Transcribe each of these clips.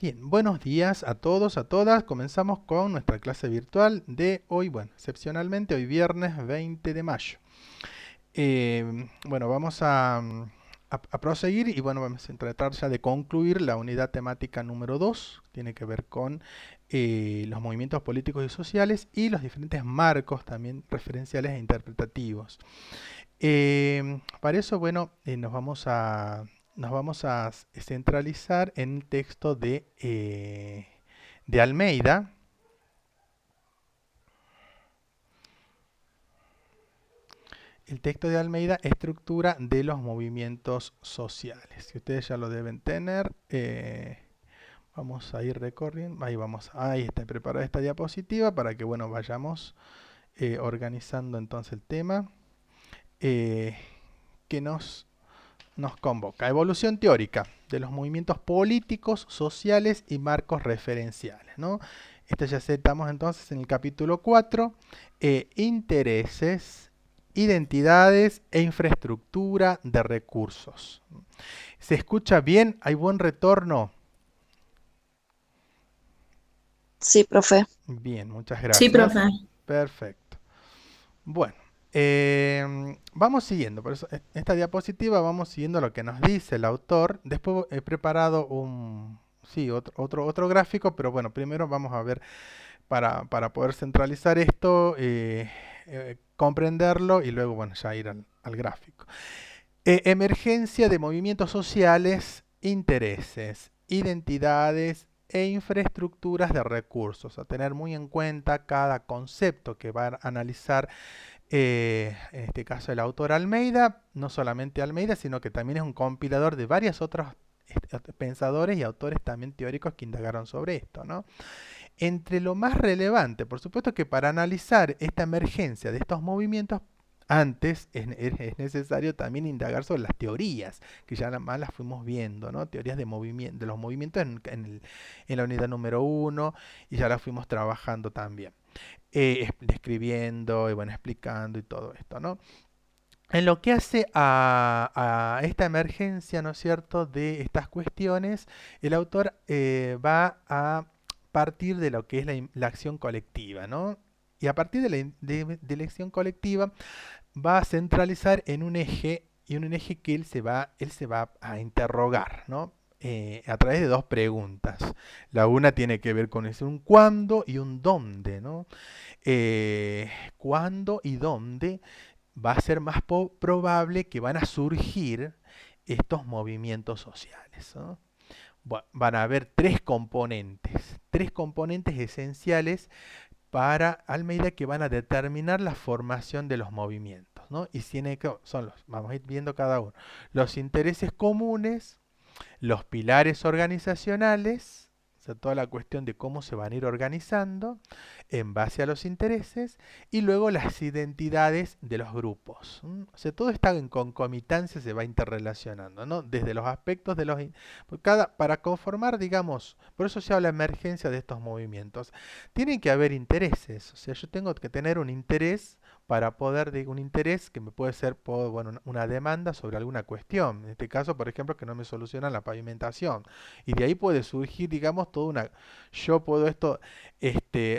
Bien, buenos días a todos, a todas. Comenzamos con nuestra clase virtual de hoy, bueno, excepcionalmente hoy viernes 20 de mayo. Bueno, vamos a proseguir y bueno, vamos a tratar ya de concluir la unidad temática número 2. Tiene que ver con los movimientos políticos y sociales y los diferentes marcos también referenciales e interpretativos. Para eso, bueno, nos vamos a centralizar en el texto de Almeida. El texto de Almeida, estructura de los movimientos sociales. Que ustedes ya lo deben tener. Vamos a ir recorriendo. Ahí está preparada esta diapositiva para que, bueno, vayamos organizando entonces el tema eh, que nos convoca. Evolución teórica de los movimientos políticos, sociales y marcos referenciales, ¿no? Esto ya estamos entonces en el capítulo 4. Intereses, identidades e infraestructura de recursos. ¿Se escucha bien? ¿Hay buen retorno? Sí, profe. Bien, muchas Sí, gracias. profe. Perfecto. Bueno, vamos siguiendo, por eso esta diapositiva vamos siguiendo lo que nos dice el autor. Después he preparado sí, otro gráfico, pero bueno, primero vamos a ver para poder centralizar esto, comprenderlo y luego, bueno, ya ir al gráfico. Emergencia de movimientos sociales, intereses, identidades e infraestructuras de recursos. A tener muy en cuenta cada concepto que va a analizar en este caso el autor Almeida, no solamente Almeida, sino que también es un compilador de varios otros pensadores y autores también teóricos que indagaron sobre esto, ¿no? Entre lo más relevante, por supuesto que para analizar esta emergencia de estos movimientos, antes es necesario también indagar sobre las teorías, que ya más las fuimos viendo, ¿no? Teorías de los movimientos en la unidad número 1 y ya las fuimos trabajando también describiendo y bueno, explicando y todo esto, ¿no? En lo que hace a esta emergencia, ¿no es cierto?, de estas cuestiones, el autor va a partir de lo que es la acción colectiva, ¿no? Y a partir de la acción colectiva va a centralizar en un eje y en un eje que él se va a interrogar, ¿no? A través de dos preguntas. La una tiene que ver con un cuándo y un dónde, ¿no? Cuándo y dónde va a ser más probable que van a surgir estos movimientos sociales, ¿no? Van a haber tres componentes esenciales para Almeida que van a determinar la formación de los movimientos, ¿no? Y vamos a ir viendo cada uno. Los intereses comunes, los pilares organizacionales, o sea, toda la cuestión de cómo se van a ir organizando en base a los intereses, y luego las identidades de los grupos. O sea, todo está en concomitancia, se va interrelacionando, ¿no? Desde los aspectos de para conformar, digamos, por eso se habla de emergencia de estos movimientos. Tienen que haber intereses, o sea, yo tengo que tener un interés para poder, un interés que me puede ser bueno, una demanda sobre alguna cuestión. En este caso, por ejemplo, que no me solucionan la pavimentación. Y de ahí puede surgir, digamos, yo puedo esto,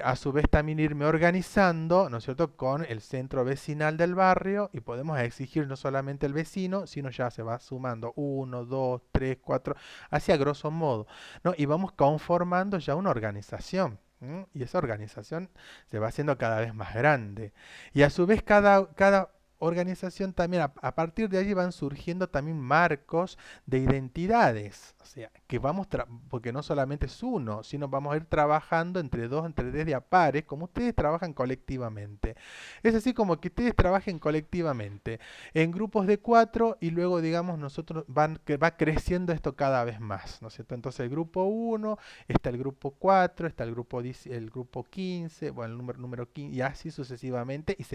a su vez también irme organizando, ¿no es cierto?, con el centro vecinal del barrio y podemos exigir no solamente el vecino, sino ya se va sumando uno, dos, tres, cuatro, así a grosso modo, ¿no? Y vamos conformando ya una organización. Y esa organización se va haciendo cada vez más grande. Y a su vez cada organización también, a partir de allí van surgiendo también marcos de identidades. O sea, porque no solamente es uno, sino vamos a ir trabajando entre dos, entre tres de a pares, como ustedes trabajan colectivamente. Es así como que ustedes trabajen colectivamente en grupos de cuatro y luego, digamos, que va creciendo esto cada vez más, ¿no es cierto? Entonces el grupo uno, está el grupo 4, está el grupo 15, bueno, el número 15, y así sucesivamente, y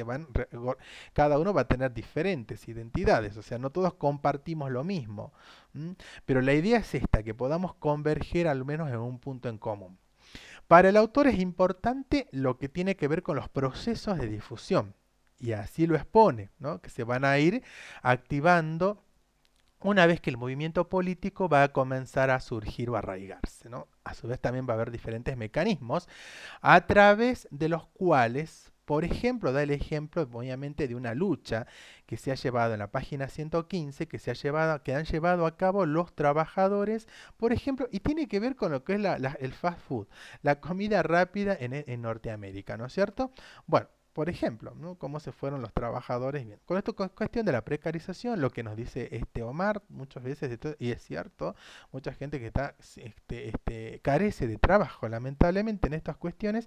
cada uno va a tener diferentes identidades, o sea, no todos compartimos lo mismo, ¿m? Pero la idea es esta, que podamos converger al menos en un punto en común. Para el autor es importante lo que tiene que ver con los procesos de difusión, y así lo expone, ¿no? Que se van a ir activando una vez que el movimiento político va a comenzar a surgir o a arraigarse, ¿no? A su vez también va a haber diferentes mecanismos a través de los cuales, por ejemplo, da el ejemplo obviamente de una lucha que se ha llevado en la página 115, que han llevado a cabo los trabajadores, por ejemplo, y tiene que ver con lo que es el fast food, la comida rápida en Norteamérica, ¿no es cierto? Bueno. Por ejemplo, ¿no? Cómo se fueron los trabajadores. Bien. Con esto, cuestión de la precarización, lo que nos dice este Omar muchas veces, y es cierto, mucha gente que está, carece de trabajo, lamentablemente, en estas cuestiones,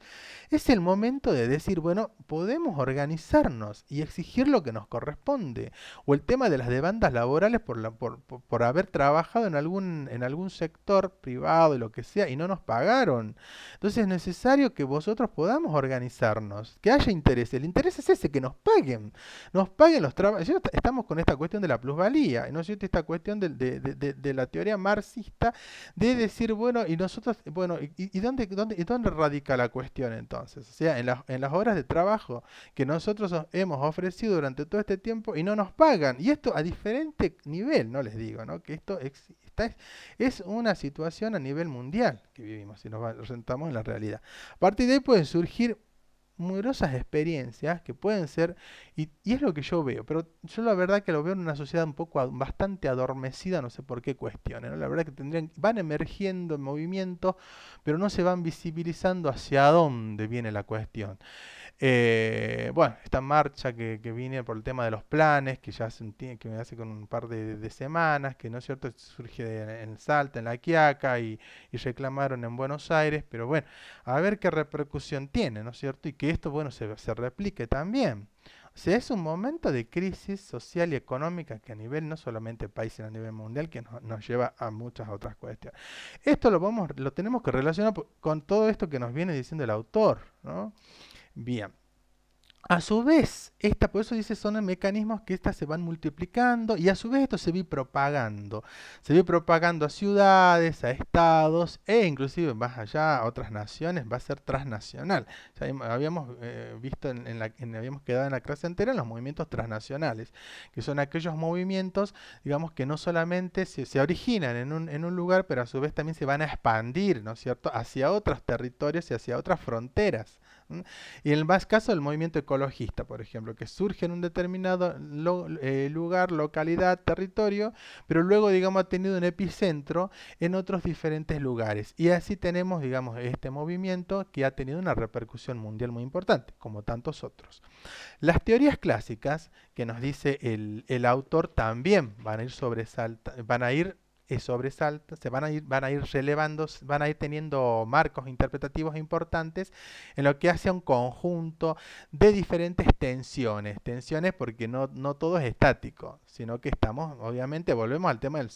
es el momento de decir, bueno, podemos organizarnos y exigir lo que nos corresponde. O el tema de las demandas laborales por haber trabajado en algún sector privado, lo que sea, y no nos pagaron. Entonces es necesario que vosotros podamos organizarnos, que haya interés. El interés es ese, que nos paguen los trabajos. Estamos con esta cuestión de la plusvalía, ¿no es cierto? Esta cuestión de la teoría marxista de decir, bueno, y nosotros, bueno, y dónde radica la cuestión entonces? O sea, en las horas de trabajo que nosotros hemos ofrecido durante todo este tiempo y no nos pagan. Y esto a diferente nivel, no les digo, ¿no? Que esto es una situación a nivel mundial que vivimos, si nos sentamos en la realidad. A partir de ahí pueden surgir numerosas experiencias que pueden ser, y es lo que yo veo, pero yo la verdad que lo veo en una sociedad un poco bastante adormecida, no sé por qué cuestiones, ¿no? La verdad que van emergiendo movimientos, pero no se van visibilizando hacia dónde viene la cuestión. Bueno, esta marcha que viene por el tema de los planes, que ya que me hace con un par de semanas, que no es cierto, surge en Salta, en La Quiaca, y reclamaron en Buenos Aires, pero bueno, a ver qué repercusión tiene, ¿no es cierto? Y que esto, bueno, se replique también. O sea, es un momento de crisis social y económica que a nivel, no solamente país, sino a nivel mundial, que nos lleva a muchas otras cuestiones. Esto lo tenemos que relacionar con todo esto que nos viene diciendo el autor, ¿no? Bien. A su vez, por eso dice, son mecanismos que estas se van multiplicando y a su vez esto se va propagando. Se va propagando a ciudades, a estados e inclusive más allá a otras naciones, va a ser transnacional. Ya habíamos visto, habíamos quedado en la clase entera en los movimientos transnacionales, que son aquellos movimientos, digamos, que no solamente se originan en un lugar, pero a su vez también se van a expandir, ¿no es cierto?, hacia otros territorios y hacia otras fronteras. ¿Mm? Y en el más caso del movimiento ecologista, por ejemplo, que surge en un determinado lugar, localidad, territorio, pero luego, digamos, ha tenido un epicentro en otros diferentes lugares. Y así tenemos, digamos, este movimiento que ha tenido una repercusión mundial muy importante, como tantos otros. Las teorías clásicas, que nos dice el autor, también van a ir sobresalta, van a ir relevando, van a ir teniendo marcos interpretativos importantes en lo que hace a un conjunto de diferentes tensiones porque no todo es estático, sino que estamos, obviamente, volvemos al tema de los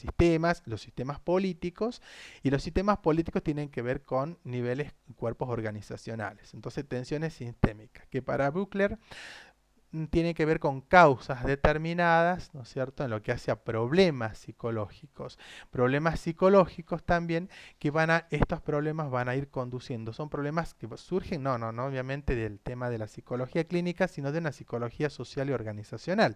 sistemas políticos, y los sistemas políticos tienen que ver con niveles, cuerpos organizacionales, entonces tensiones sistémicas, que para Buchler tiene que ver con causas determinadas, ¿no es cierto?, en lo que hace a problemas psicológicos. Problemas psicológicos también estos problemas van a ir conduciendo. Son problemas que surgen, no obviamente del tema de la psicología clínica, sino de una psicología social y organizacional,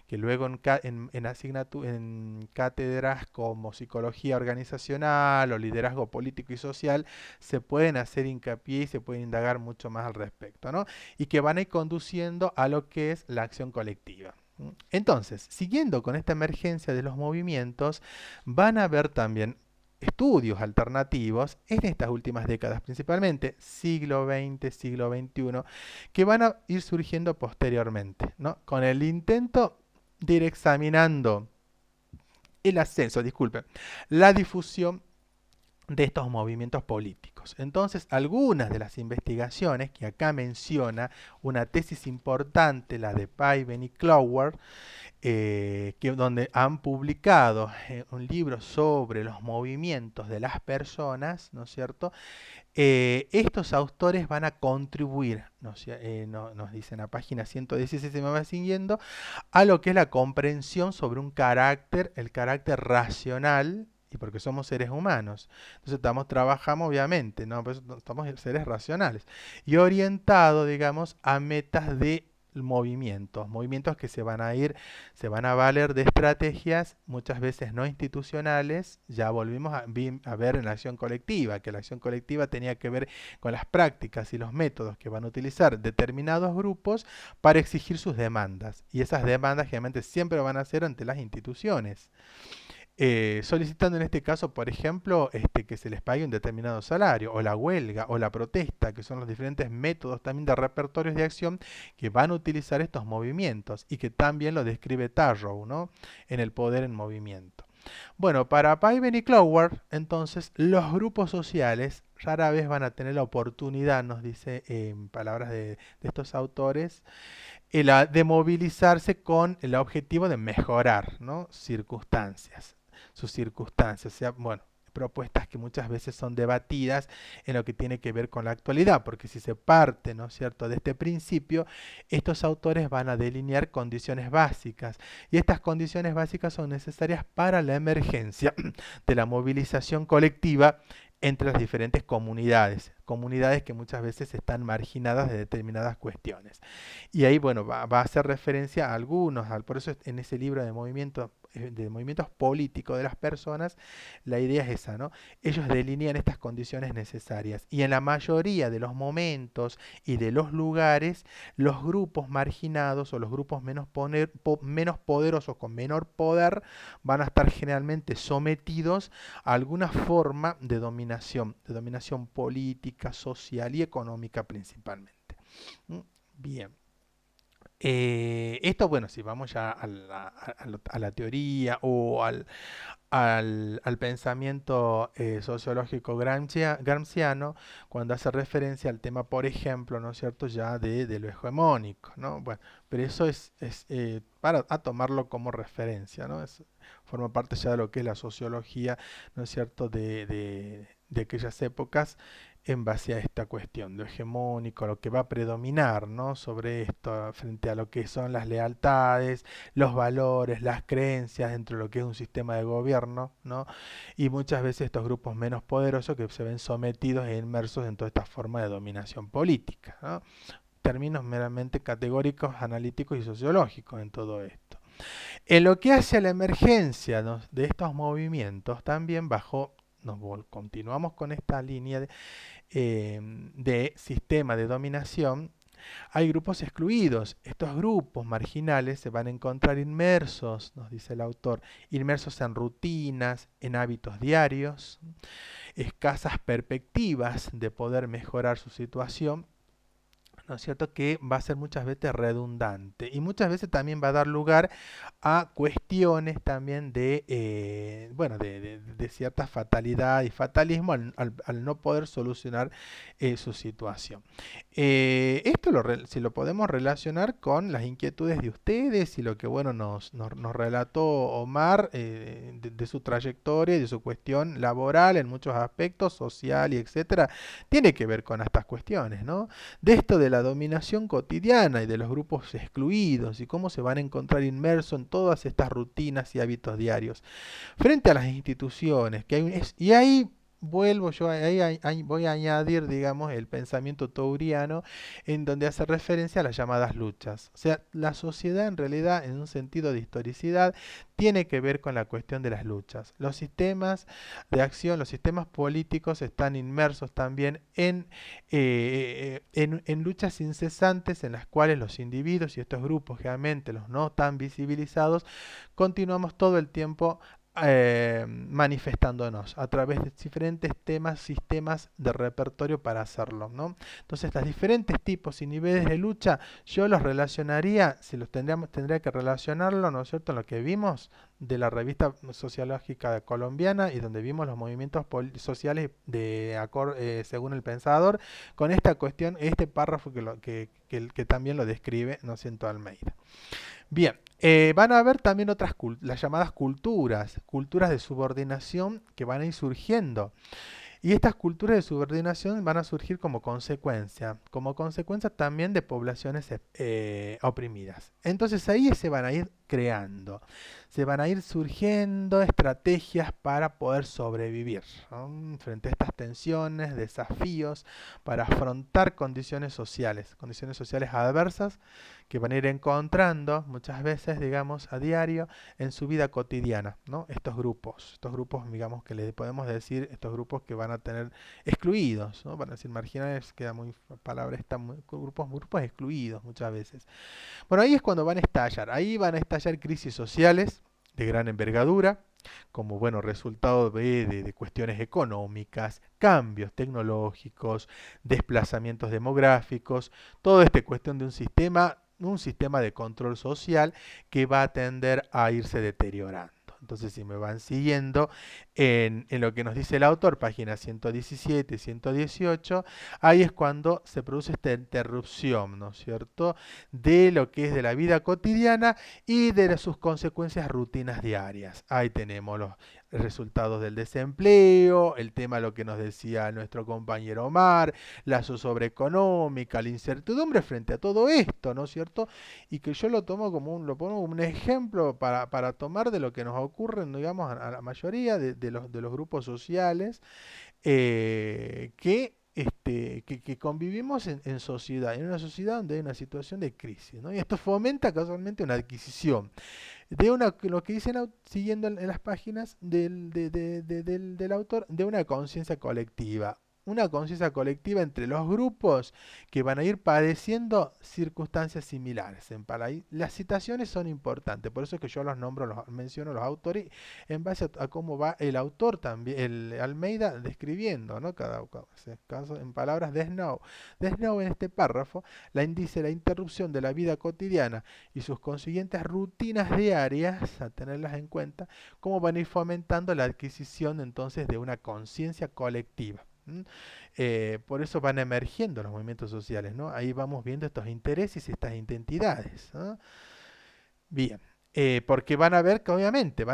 que luego en cátedras como psicología organizacional o liderazgo político y social se pueden hacer hincapié y se pueden indagar mucho más al respecto, ¿no? Y que van a ir conduciendo a lo que es la acción colectiva. Entonces, siguiendo con esta emergencia de los movimientos, van a haber también estudios alternativos en estas últimas décadas, principalmente siglo XX, siglo XXI, que van a ir surgiendo posteriormente, ¿no? Con el intento de ir examinando el ascenso, disculpen, la difusión de estos movimientos políticos. Entonces, algunas de las investigaciones que acá menciona, una tesis importante, la de Paiven y Clower, donde han publicado un libro sobre los movimientos de las personas, ¿no es cierto? Estos autores van a contribuir, nos dicen a página 116, se me va siguiendo, a lo que es la comprensión sobre el carácter racional, y porque somos seres humanos. Entonces trabajamos obviamente, ¿no? Pues estamos seres racionales. Y orientado, digamos, a metas de movimientos que se van a valer de estrategias muchas veces no institucionales. Ya volvimos a ver en la acción colectiva, que la acción colectiva tenía que ver con las prácticas y los métodos que van a utilizar determinados grupos para exigir sus demandas. Y esas demandas generalmente siempre van a ser ante las instituciones, solicitando en este caso, por ejemplo, que se les pague un determinado salario, o la huelga, o la protesta, que son los diferentes métodos también de repertorios de acción que van a utilizar estos movimientos, y que también lo describe Tarrow, ¿no?, en El poder en movimiento. Bueno, para Piven y Cloward, entonces, los grupos sociales rara vez van a tener la oportunidad, nos dice en palabras de estos autores, de movilizarse con el objetivo de mejorar, ¿no?, sus circunstancias, o sea, bueno, propuestas que muchas veces son debatidas en lo que tiene que ver con la actualidad, porque si se parte, ¿no es cierto?, de este principio, estos autores van a delinear condiciones básicas, y estas condiciones básicas son necesarias para la emergencia de la movilización colectiva entre las diferentes comunidades que muchas veces están marginadas de determinadas cuestiones. Y ahí, bueno, va a hacer referencia a algunos, por eso en ese libro de movimientos políticos de las personas, la idea es esa, ¿no? Ellos delinean estas condiciones necesarias, y en la mayoría de los momentos y de los lugares, los grupos marginados o los grupos menos poderosos, con menor poder, van a estar generalmente sometidos a alguna forma de dominación política, social y económica principalmente. ¿Mm? Bien. Esto, bueno, si vamos ya a la teoría o al pensamiento sociológico gramsciano, cuando hace referencia al tema, por ejemplo, ¿no es cierto?, ya de lo hegemónico, ¿no? Bueno, pero eso es para tomarlo como referencia, ¿no? Forma parte ya de lo que es la sociología, ¿no es cierto?, de aquellas épocas, en base a esta cuestión, lo hegemónico, lo que va a predominar, ¿no?, sobre esto, frente a lo que son las lealtades, los valores, las creencias dentro de lo que es un sistema de gobierno, ¿no? Y muchas veces estos grupos menos poderosos que se ven sometidos e inmersos en toda esta forma de dominación política, ¿no? Términos meramente categóricos, analíticos y sociológicos en todo esto. En lo que hace a la emergencia, ¿no?, de estos movimientos, también continuamos con esta línea de sistema de dominación. Hay grupos excluidos. Estos grupos marginales se van a encontrar inmersos, nos dice el autor, inmersos en rutinas, en hábitos diarios, escasas perspectivas de poder mejorar su situación, ¿no es cierto?, que va a ser muchas veces redundante, y muchas veces también va a dar lugar a cuestiones también bueno, de cierta fatalidad y fatalismo al no poder solucionar su situación. Esto si lo podemos relacionar con las inquietudes de ustedes y lo que, bueno, nos relató Omar, de su trayectoria y de su cuestión laboral en muchos aspectos, social y etcétera, tiene que ver con estas cuestiones, ¿no? De esto de la dominación cotidiana y de los grupos excluidos, y cómo se van a encontrar inmersos en todas estas rutinas y hábitos diarios frente a las instituciones, y ahí vuelvo yo, ahí voy a añadir, digamos, el pensamiento touriano, en donde hace referencia a las llamadas luchas. O sea, la sociedad en realidad, en un sentido de historicidad, tiene que ver con la cuestión de las luchas. Los sistemas de acción, los sistemas políticos están inmersos también en luchas incesantes, en las cuales los individuos y estos grupos, generalmente los no tan visibilizados, continuamos todo el tiempo manifestándonos a través de diferentes sistemas de repertorio para hacerlo, ¿no? Entonces, los diferentes tipos y niveles de lucha, yo los relacionaría, si los tendría que relacionarlo, ¿no es cierto?, en lo que vimos de la revista sociológica colombiana, y donde vimos los movimientos sociales según el pensador, con esta cuestión, este párrafo que también lo describe, ¿no es cierto?, Almeida. Bien, van a haber también las llamadas culturas de subordinación, que van a ir surgiendo. Y estas culturas de subordinación van a surgir como consecuencia también de poblaciones oprimidas. Entonces ahí se van a ir creando. Se van a ir surgiendo estrategias para poder sobrevivir, ¿no? Frente a estas tensiones, desafíos, para afrontar condiciones sociales adversas que van a ir encontrando muchas veces, digamos, a diario en su vida cotidiana, ¿no? Estos grupos, digamos, que le podemos decir, estos grupos que van a tener excluidos, ¿no? Van a decir marginales, queda muy palabra esta, grupos excluidos muchas veces. Bueno, ahí es cuando ahí van a estallar crisis sociales de gran envergadura, como bueno, resultado de cuestiones económicas, cambios tecnológicos, desplazamientos demográficos, toda esta cuestión de un sistema de control social que va a tender a irse deteriorando. Entonces, si me van siguiendo en lo que nos dice el autor, páginas 117, 118, ahí es cuando se produce esta interrupción, ¿no es cierto?, de lo que es de la vida cotidiana y de sus consecuencias rutinas diarias. Ahí tenemos los resultados del desempleo, el tema lo que nos decía nuestro compañero Omar, la zozobra económica, la incertidumbre frente a todo esto, ¿no es cierto? Y que yo lo tomo lo pongo como un ejemplo para tomar de lo que nos ocurre, digamos, a la mayoría de los grupos sociales que convivimos en sociedad, en una sociedad donde hay una situación de crisis, ¿no? Y esto fomenta casualmente una adquisición lo que dicen siguiendo en las páginas del autor, de una conciencia colectiva entre los grupos que van a ir padeciendo circunstancias similares. Las citaciones son importantes, por eso es que yo los nombro, los menciono los autores, en base a cómo va el autor también, el Almeida describiendo, ¿no? Cada caso en palabras de Snow. De Snow en este párrafo dice la interrupción de la vida cotidiana y sus consiguientes rutinas diarias, a tenerlas en cuenta, cómo van a ir fomentando la adquisición entonces de una conciencia colectiva. Por eso van emergiendo los movimientos sociales, ¿no? Ahí vamos viendo estos intereses y estas identidades, ¿no? Bien, porque van a ver que obviamente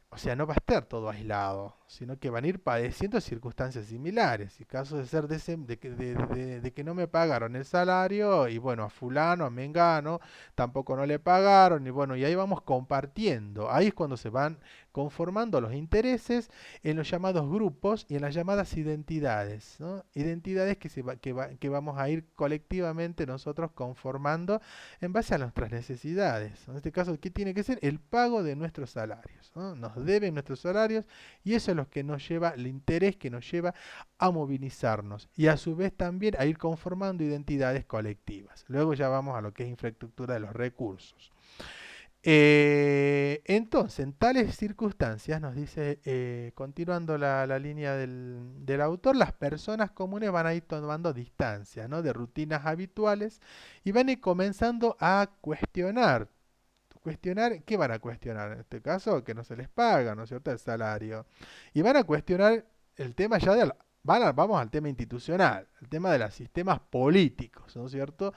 o sea, no va a estar todo aislado, sino que van a ir padeciendo circunstancias similares. Y casos de ser de que no me pagaron el salario, y bueno, a fulano, a mengano, tampoco no le pagaron, y bueno, y ahí vamos compartiendo. Ahí es cuando se van conformando los intereses en los llamados grupos y en las llamadas identidades, ¿no? Identidades que vamos a ir colectivamente nosotros conformando en base a nuestras necesidades. En este caso, ¿qué tiene que ser? El pago de nuestros salarios, ¿no? Nos deben nuestros salarios y eso es lo que nos lleva, el interés que nos lleva a movilizarnos y a su vez también a ir conformando identidades colectivas. Luego ya vamos a lo que es infraestructura de los recursos. Entonces, en tales circunstancias, nos dice, continuando la línea del autor, las personas comunes van a ir tomando distancia, ¿no?, de rutinas habituales y van a ir comenzando a cuestionar. ¿Qué van a cuestionar? En este caso, que no se les paga, ¿no es cierto?, el salario. Y van a cuestionar el tema ya vamos al tema institucional, el tema de los sistemas políticos, ¿no es cierto?,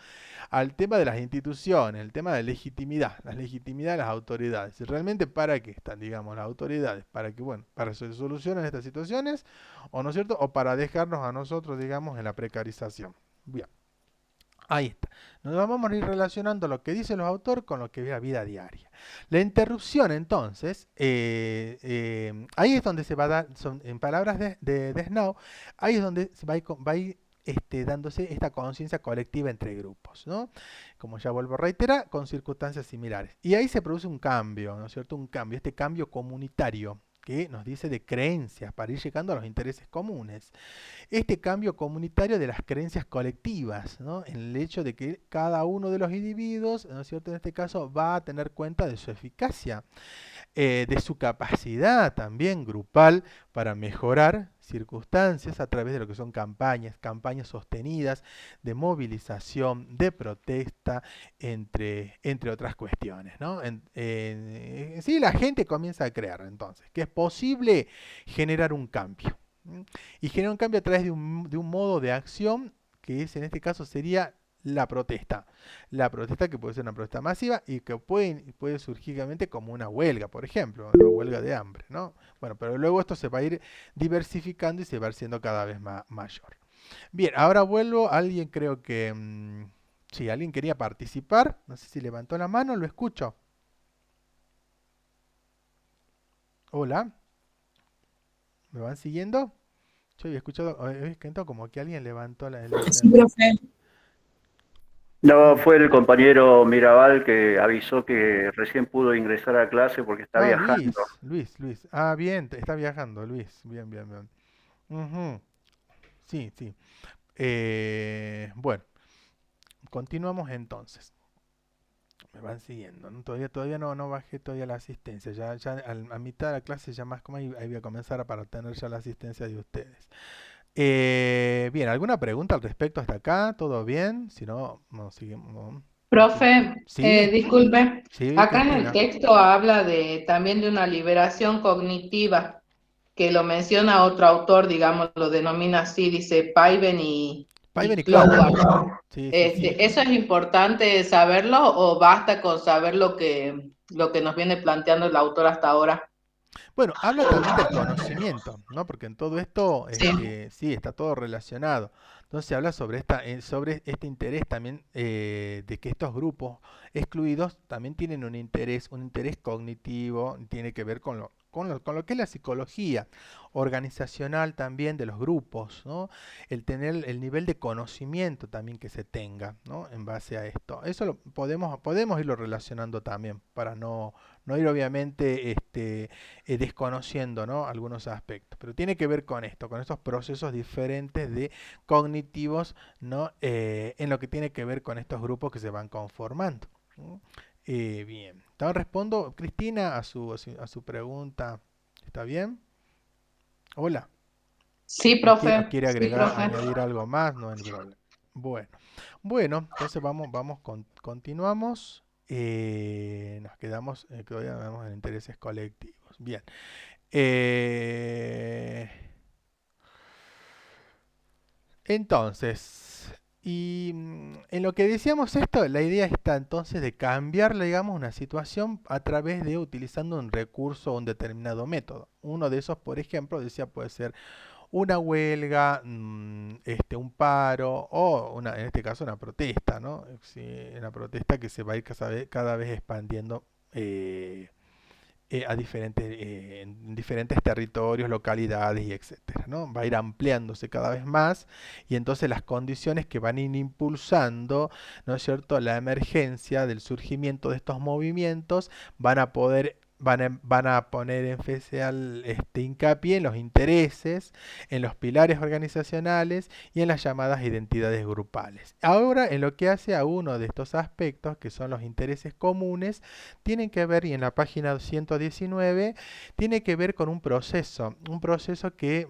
al tema de las instituciones, el tema de la legitimidad de las autoridades. ¿Y realmente para qué están, digamos, las autoridades? Para que, bueno, para que se solucionen estas situaciones, ¿o no es cierto?, o para dejarnos a nosotros, digamos, en la precarización. Bien. Ahí está. Nos vamos a ir relacionando lo que dicen los autores con lo que es la vida diaria. La interrupción, entonces, ahí es donde se va a dar, en palabras de Snow, ahí es donde va a ir dándose esta conciencia colectiva entre grupos, ¿no? Como ya vuelvo a reiterar, con circunstancias similares. Y ahí se produce un cambio, ¿no es cierto? Este cambio comunitario que nos dice de creencias para ir llegando a los intereses comunes. Este cambio comunitario de las creencias colectivas, ¿no?, en el hecho de que cada uno de los individuos, ¿no es cierto?, en este caso va a tener cuenta de su eficacia, de su capacidad también grupal para mejorar circunstancias a través de lo que son campañas sostenidas de movilización, de protesta, entre otras cuestiones, ¿no? Sí, la gente comienza a creer entonces que es posible generar un cambio. Y genera un cambio a través de un modo de acción que es, en este caso sería la protesta. La protesta que puede ser una protesta masiva y que puede surgir realmente como una huelga, por ejemplo, la huelga de hambre, ¿no? Bueno, pero luego esto se va a ir diversificando y se va a ir siendo cada vez mayor. Bien, ahora vuelvo. Alguien creo que... sí, alguien quería participar. No sé si levantó la mano, lo escucho. Hola, ¿me van siguiendo? Yo había escuchado, había escuchado como que alguien levantó el Sí, encendido. profe. No, Mm. fue el compañero Mirabal que avisó que recién pudo ingresar a clase porque está Ah, viajando. Luis. Ah, bien, está viajando, Luis. Bien. Ujú. Sí, sí. Bueno, continuamos entonces. Me van siguiendo, ¿no? Todavía no bajé todavía la asistencia. Ya a mitad de la clase ya más como ahí voy a comenzar para tener ya la asistencia de ustedes. Bien, ¿alguna pregunta al respecto hasta acá? ¿Todo bien? Si no, no seguimos. Profe, Sí, disculpe, sí, acá en el Cristina. texto habla también de una liberación cognitiva, que lo menciona otro autor, digamos, lo denomina así, dice Paiven Paiven y y Cloud. Cloward. Sí. ¿Eso es importante saberlo o basta con saber lo que nos viene planteando el autor hasta ahora? Bueno, habla también del conocimiento, ¿no? Porque en todo esto, Sí. sí, está todo relacionado. Entonces habla sobre este interés también de que estos grupos excluidos también tienen un interés cognitivo, tiene que ver con lo que es la psicología organizacional también de los grupos, ¿no? El tener el nivel de conocimiento también que se tenga, ¿no? En base a esto. Eso podemos irlo relacionando también para no ir obviamente desconociendo, ¿no? Algunos aspectos. Pero tiene que ver con esto, con estos procesos diferentes de cognitivos, ¿no? En lo que tiene que ver con estos grupos que se van conformando. ¿No? Bien. Entonces respondo, Cristina, a su pregunta. ¿Está bien? Hola. Sí, ¿O profe, quiere sí, agregar, profe. añadir algo más? No hay problema. Bueno, bueno, entonces continuamos. Nos quedamos, todavía vemos en intereses colectivos. Bien. Eh, entonces, en lo que decíamos esto, la idea está entonces de cambiar, digamos, una situación a través de utilizando un recurso o un determinado método. Uno de esos, por ejemplo, decía puede ser una huelga, un paro o en este caso una protesta, ¿no? Sí, una protesta que se va a ir cada vez expandiendo en diferentes territorios, localidades y etcétera, ¿no? Va a ir ampliándose cada vez más y entonces las condiciones que van a ir impulsando, ¿no es cierto?, la emergencia del surgimiento de estos movimientos van a poner en especial hincapié en los intereses, en los pilares organizacionales y en las llamadas identidades grupales. Ahora, en lo que hace a uno de estos aspectos, que son los intereses comunes, tienen que ver, y en la página 119, tiene que ver con un proceso que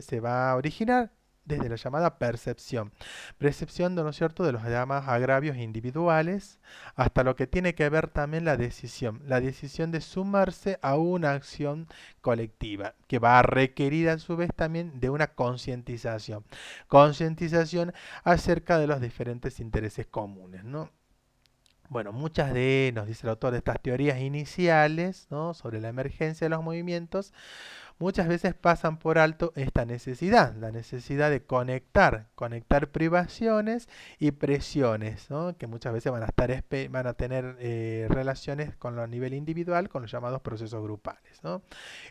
se va a originar desde la llamada percepción ¿no es cierto?, de los llamados agravios individuales, hasta lo que tiene que ver también la decisión de sumarse a una acción colectiva, que va a requerir a su vez también de una concientización acerca de los diferentes intereses comunes, ¿no? Bueno, nos dice el autor, de estas teorías iniciales, ¿no?, sobre la emergencia de los movimientos, muchas veces pasan por alto esta necesidad, la necesidad de conectar privaciones y presiones, ¿no?, que muchas veces van a tener relaciones con lo a nivel individual, con los llamados procesos grupales, ¿no?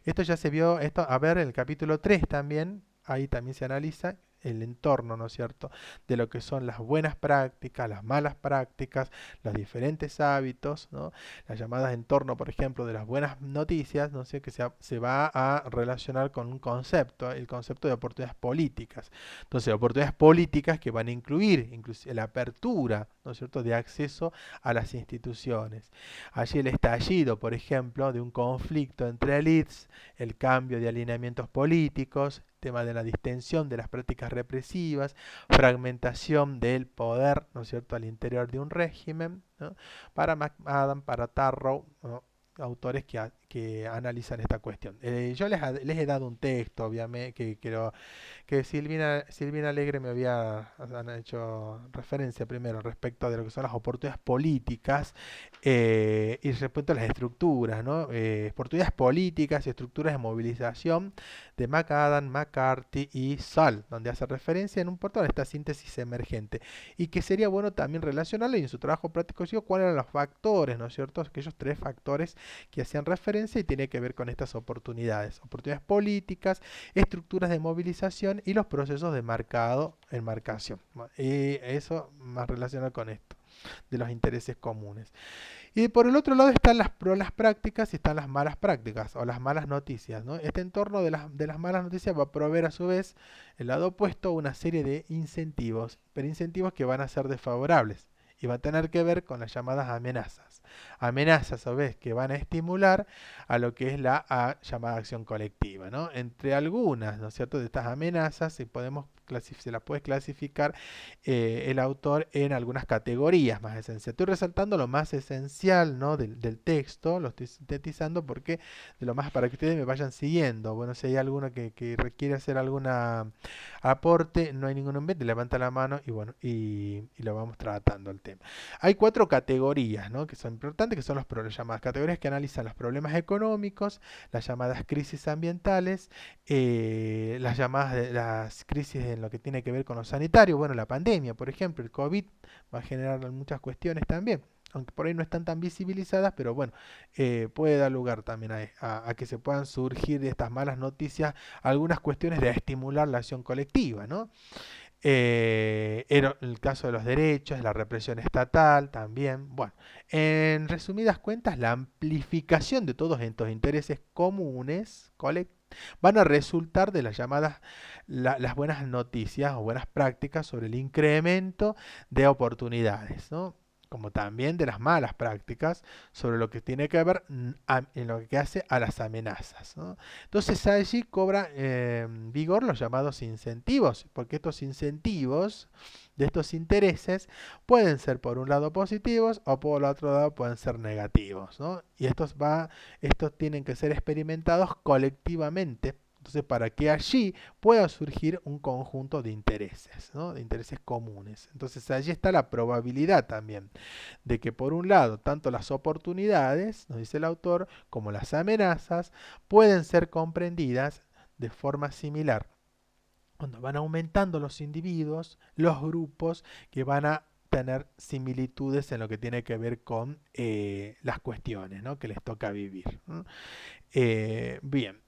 Esto ya se vio, a ver, en el capítulo 3 también, ahí también se analiza el entorno, ¿no es cierto?, de lo que son las buenas prácticas, las malas prácticas, los diferentes hábitos, ¿no?, las llamadas entorno, por ejemplo, de las buenas noticias, no sé, que se va a relacionar con un concepto, el concepto de oportunidades políticas. Entonces, oportunidades políticas que van a incluir la apertura, ¿no es cierto?, de acceso a las instituciones. Allí el estallido, por ejemplo, de un conflicto entre élites, el cambio de alineamientos políticos, tema de la distensión de las prácticas represivas, fragmentación del poder, ¿no es cierto?, al interior de un régimen, ¿no?, para McAdam, para Tarrow, ¿no?, autores que analizan esta cuestión. Yo les he dado un texto, obviamente, que Silvina Alegre han hecho referencia primero respecto de lo que son las oportunidades políticas y respecto a las estructuras, ¿no? Oportunidades políticas y estructuras de movilización de McAdam, McCarthy y Sal, donde hace referencia en un portal a esta síntesis emergente y que sería bueno también relacionarlo y en su trabajo práctico cuáles eran los factores, ¿no es cierto? Aquellos tres factores que hacían referencia referencia y tiene que ver con estas oportunidades políticas, estructuras de movilización y los procesos de enmarcación. Y eso más relacionado con esto, de los intereses comunes. Y por el otro lado están las prácticas y están las malas prácticas o las malas noticias, ¿no? Este entorno de las malas noticias va a proveer a su vez el lado opuesto una serie de incentivos, pero incentivos que van a ser desfavorables y va a tener que ver con las llamadas amenazas. Amenazas a vez que van a estimular a lo que es la llamada acción colectiva, ¿no? Entre algunas, ¿no es cierto?, de estas amenazas se las puede clasificar el autor en algunas categorías más esenciales. Estoy resaltando lo más esencial, ¿no?, del texto, lo estoy sintetizando porque de lo más para que ustedes me vayan siguiendo. Bueno, si hay alguno que requiere hacer alguna aporte, no hay ningún invento, levanta la mano y bueno, y lo vamos tratando el tema. Hay 4 categorías, ¿no?, que son importantes, que son las llamadas categorías que analizan los problemas económicos, las llamadas crisis ambientales, las crisis en lo que tiene que ver con lo sanitario. Bueno, la pandemia, por ejemplo, el COVID va a generar muchas cuestiones también, aunque por ahí no están tan visibilizadas, pero bueno, puede dar lugar también a que se puedan surgir de estas malas noticias algunas cuestiones de estimular la acción colectiva, ¿no? Era el caso de los derechos, la represión estatal también. Bueno, en resumidas cuentas, la amplificación de todos estos intereses comunes van a resultar de las llamadas las buenas noticias o buenas prácticas sobre el incremento de oportunidades, ¿no?, como también de las malas prácticas sobre lo que tiene que ver en lo que hace a las amenazas, ¿no? Entonces allí cobra vigor los llamados incentivos, porque estos incentivos de estos intereses pueden ser por un lado positivos o por el otro lado pueden ser negativos, ¿no? Y estos tienen que ser experimentados colectivamente. Entonces, para que allí pueda surgir un conjunto de intereses, ¿no?, de intereses comunes. Entonces, allí está la probabilidad también de que, por un lado, tanto las oportunidades, nos dice el autor, como las amenazas, pueden ser comprendidas de forma similar cuando van aumentando los individuos, los grupos que van a tener similitudes en lo que tiene que ver con las cuestiones, ¿no?, que les toca vivir, ¿no? Bien,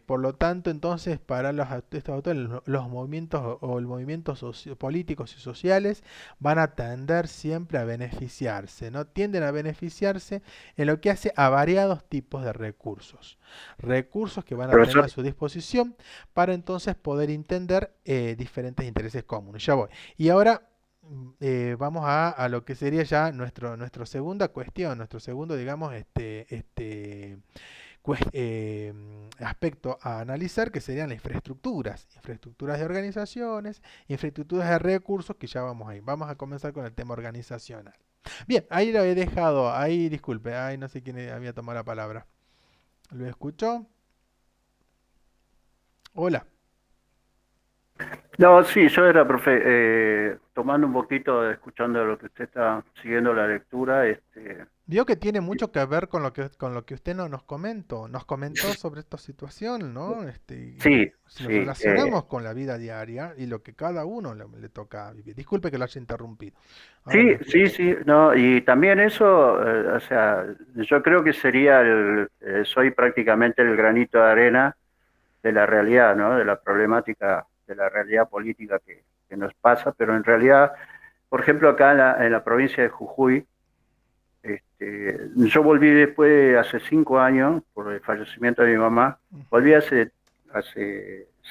por lo tanto, entonces, para estos autores, los movimientos o el movimiento políticos y sociales van a tender siempre a beneficiarse, ¿no? Tienden a beneficiarse en lo que hace a variados tipos de recursos. Recursos que van a tener Profesor, a su disposición para entonces poder entender diferentes intereses comunes. Ya voy. Y ahora vamos a lo que sería ya nuestra segunda cuestión, nuestro segundo, digamos, aspecto a analizar, que serían las infraestructuras de organizaciones, infraestructuras de recursos, que ya vamos ahí. Vamos a comenzar con el tema organizacional. Bien, ahí lo he dejado, ahí disculpe, ahí no sé quién había tomado la palabra. ¿Lo escuchó? Hola. no, sí, yo era, profe, tomando un poquito, escuchando lo que usted está siguiendo la lectura, Vio que tiene mucho que ver con lo que usted nos comentó sobre esta situación, ¿no? Y sí, si nos sí, relacionamos con la vida diaria y lo que cada uno le toca vivir. Disculpe que lo haya interrumpido. Ahora lo sí, sí, escucho. sí, no, y también eso, o sea, yo creo que sería soy prácticamente el granito de arena de la realidad, ¿no? De la problemática, de la realidad política que nos pasa, pero en realidad, por ejemplo, acá en la provincia de Jujuy, yo volví después, hace 5 años, por el fallecimiento de mi mamá, volví hace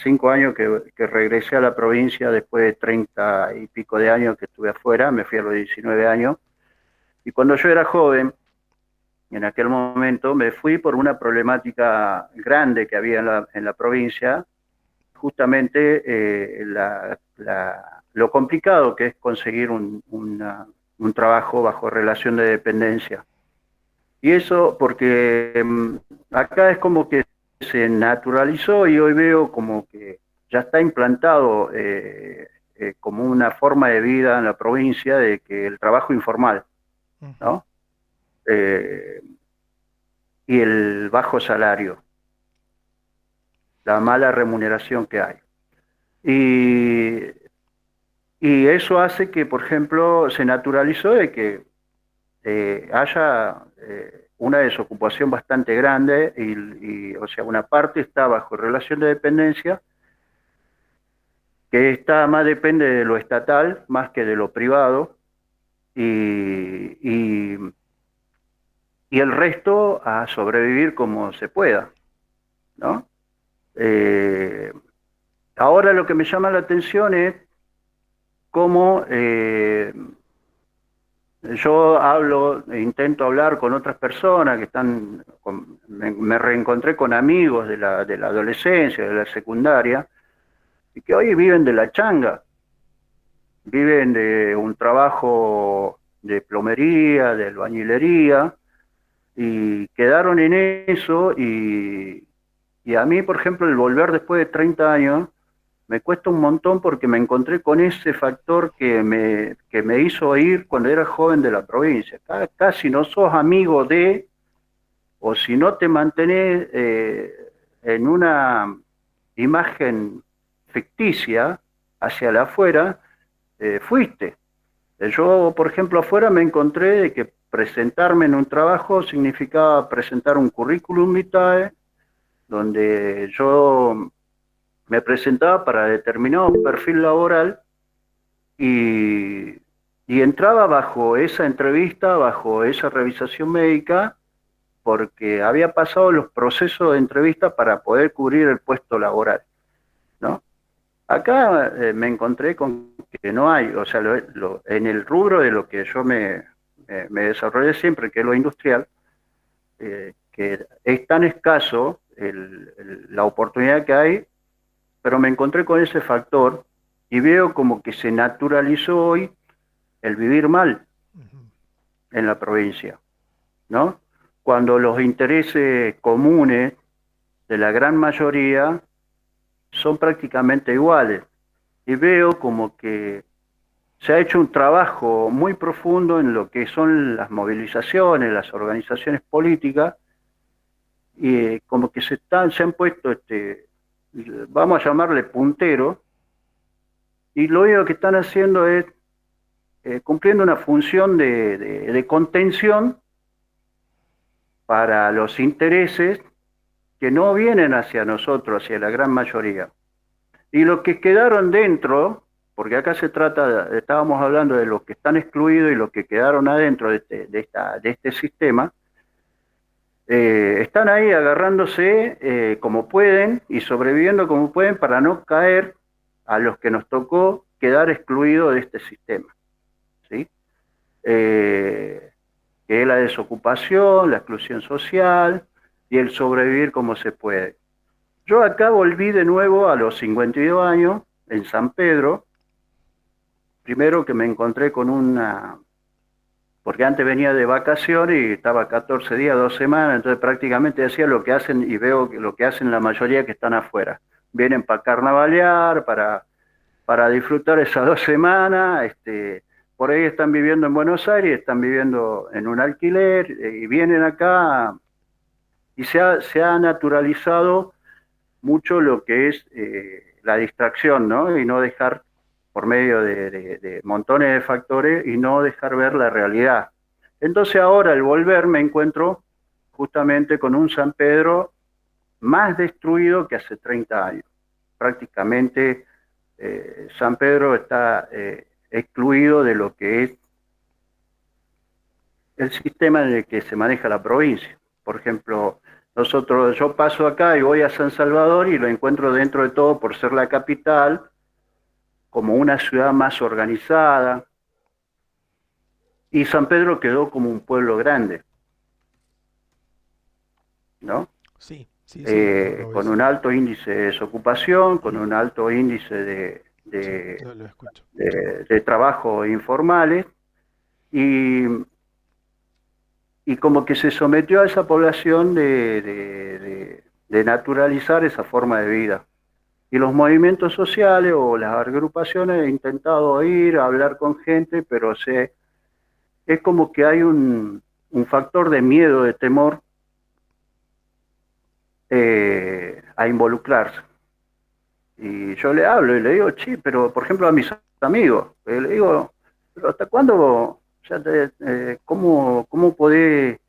5 años que regresé a la provincia después de 30 y pico de años que estuve afuera, me fui a los 19 años, y cuando yo era joven, en aquel momento, me fui por una problemática grande que había en la provincia, justamente lo complicado que es conseguir un trabajo bajo relación de dependencia. Y eso porque acá es como que se naturalizó y hoy veo como que ya está implantado como una forma de vida en la provincia de que el trabajo informal, ¿no? Eh, y el bajo salario, la mala remuneración que hay. Y, y eso hace que, por ejemplo, se naturalizó de que haya una desocupación bastante grande o sea, una parte está bajo relación de dependencia, que está más depende de lo estatal más que de lo privado, y el resto a sobrevivir como se pueda, ¿no? Ahora lo que me llama la atención es cómo yo intento hablar con otras personas que están, me reencontré con amigos de la adolescencia, de la secundaria, y que hoy viven de la changa, viven de un trabajo de plomería, de albañilería, y quedaron en eso, y a mí, por ejemplo, el volver después de 30 años, me cuesta un montón porque me encontré con ese factor que me hizo ir cuando era joven de la provincia. Casi no sos amigo de, o si no te mantenés en una imagen ficticia hacia el afuera, fuiste. Yo, por ejemplo, afuera me encontré de que presentarme en un trabajo significaba presentar un currículum vitae, donde yo me presentaba para determinado perfil laboral y entraba bajo esa entrevista, bajo esa revisación médica, porque había pasado los procesos de entrevista para poder cubrir el puesto laboral, ¿no? Acá me encontré con que no hay, o sea, en el rubro de lo que yo me desarrollé siempre, que es lo industrial, que es tan escaso la oportunidad que hay, pero me encontré con ese factor y veo como que se naturalizó hoy el vivir mal en la provincia, ¿no? Cuando los intereses comunes de la gran mayoría son prácticamente iguales. Y veo como que se ha hecho un trabajo muy profundo en lo que son las movilizaciones, las organizaciones políticas, y como que se han puesto, vamos a llamarle puntero, y lo único que están haciendo es cumpliendo una función de contención para los intereses que no vienen hacia nosotros, hacia la gran mayoría. Y los que quedaron dentro, porque acá se trata, estábamos hablando de los que están excluidos y los que quedaron adentro de este sistema, están ahí agarrándose como pueden y sobreviviendo como pueden para no caer a los que nos tocó quedar excluidos de este sistema, ¿sí? Que es la desocupación, la exclusión social y el sobrevivir como se puede. Yo acá volví de nuevo a los 52 años, en San Pedro, primero que me encontré con porque antes venía de vacaciones y estaba 14 días, 2 semanas, entonces prácticamente hacía lo que hacen y veo lo que hacen la mayoría que están afuera. Vienen para carnavalear, para disfrutar esas 2 semanas, por ahí están viviendo en Buenos Aires, están viviendo en un alquiler y vienen acá y se ha naturalizado mucho lo que es la distracción, ¿no? Y no dejar, por medio de montones de factores, y no dejar ver la realidad. Entonces ahora al volver me encuentro justamente con un San Pedro más destruido que hace 30 años. Prácticamente San Pedro está excluido de lo que es el sistema en el que se maneja la provincia. Por ejemplo, yo paso acá y voy a San Salvador y lo encuentro dentro de todo, por ser la capital, como una ciudad más organizada, y San Pedro quedó como un pueblo grande, ¿no? Sí, sí, con un alto índice de desocupación, con un alto índice sí, lo escucho. de trabajo informales, y como que se sometió a esa población de naturalizar esa forma de vida. Y los movimientos sociales o las agrupaciones he intentado ir a hablar con gente, pero es como que hay un factor de miedo, de temor a involucrarse. Y yo le hablo y le digo, sí, pero por ejemplo a mis amigos, le digo, pero ¿hasta cuándo? ¿Cómo podés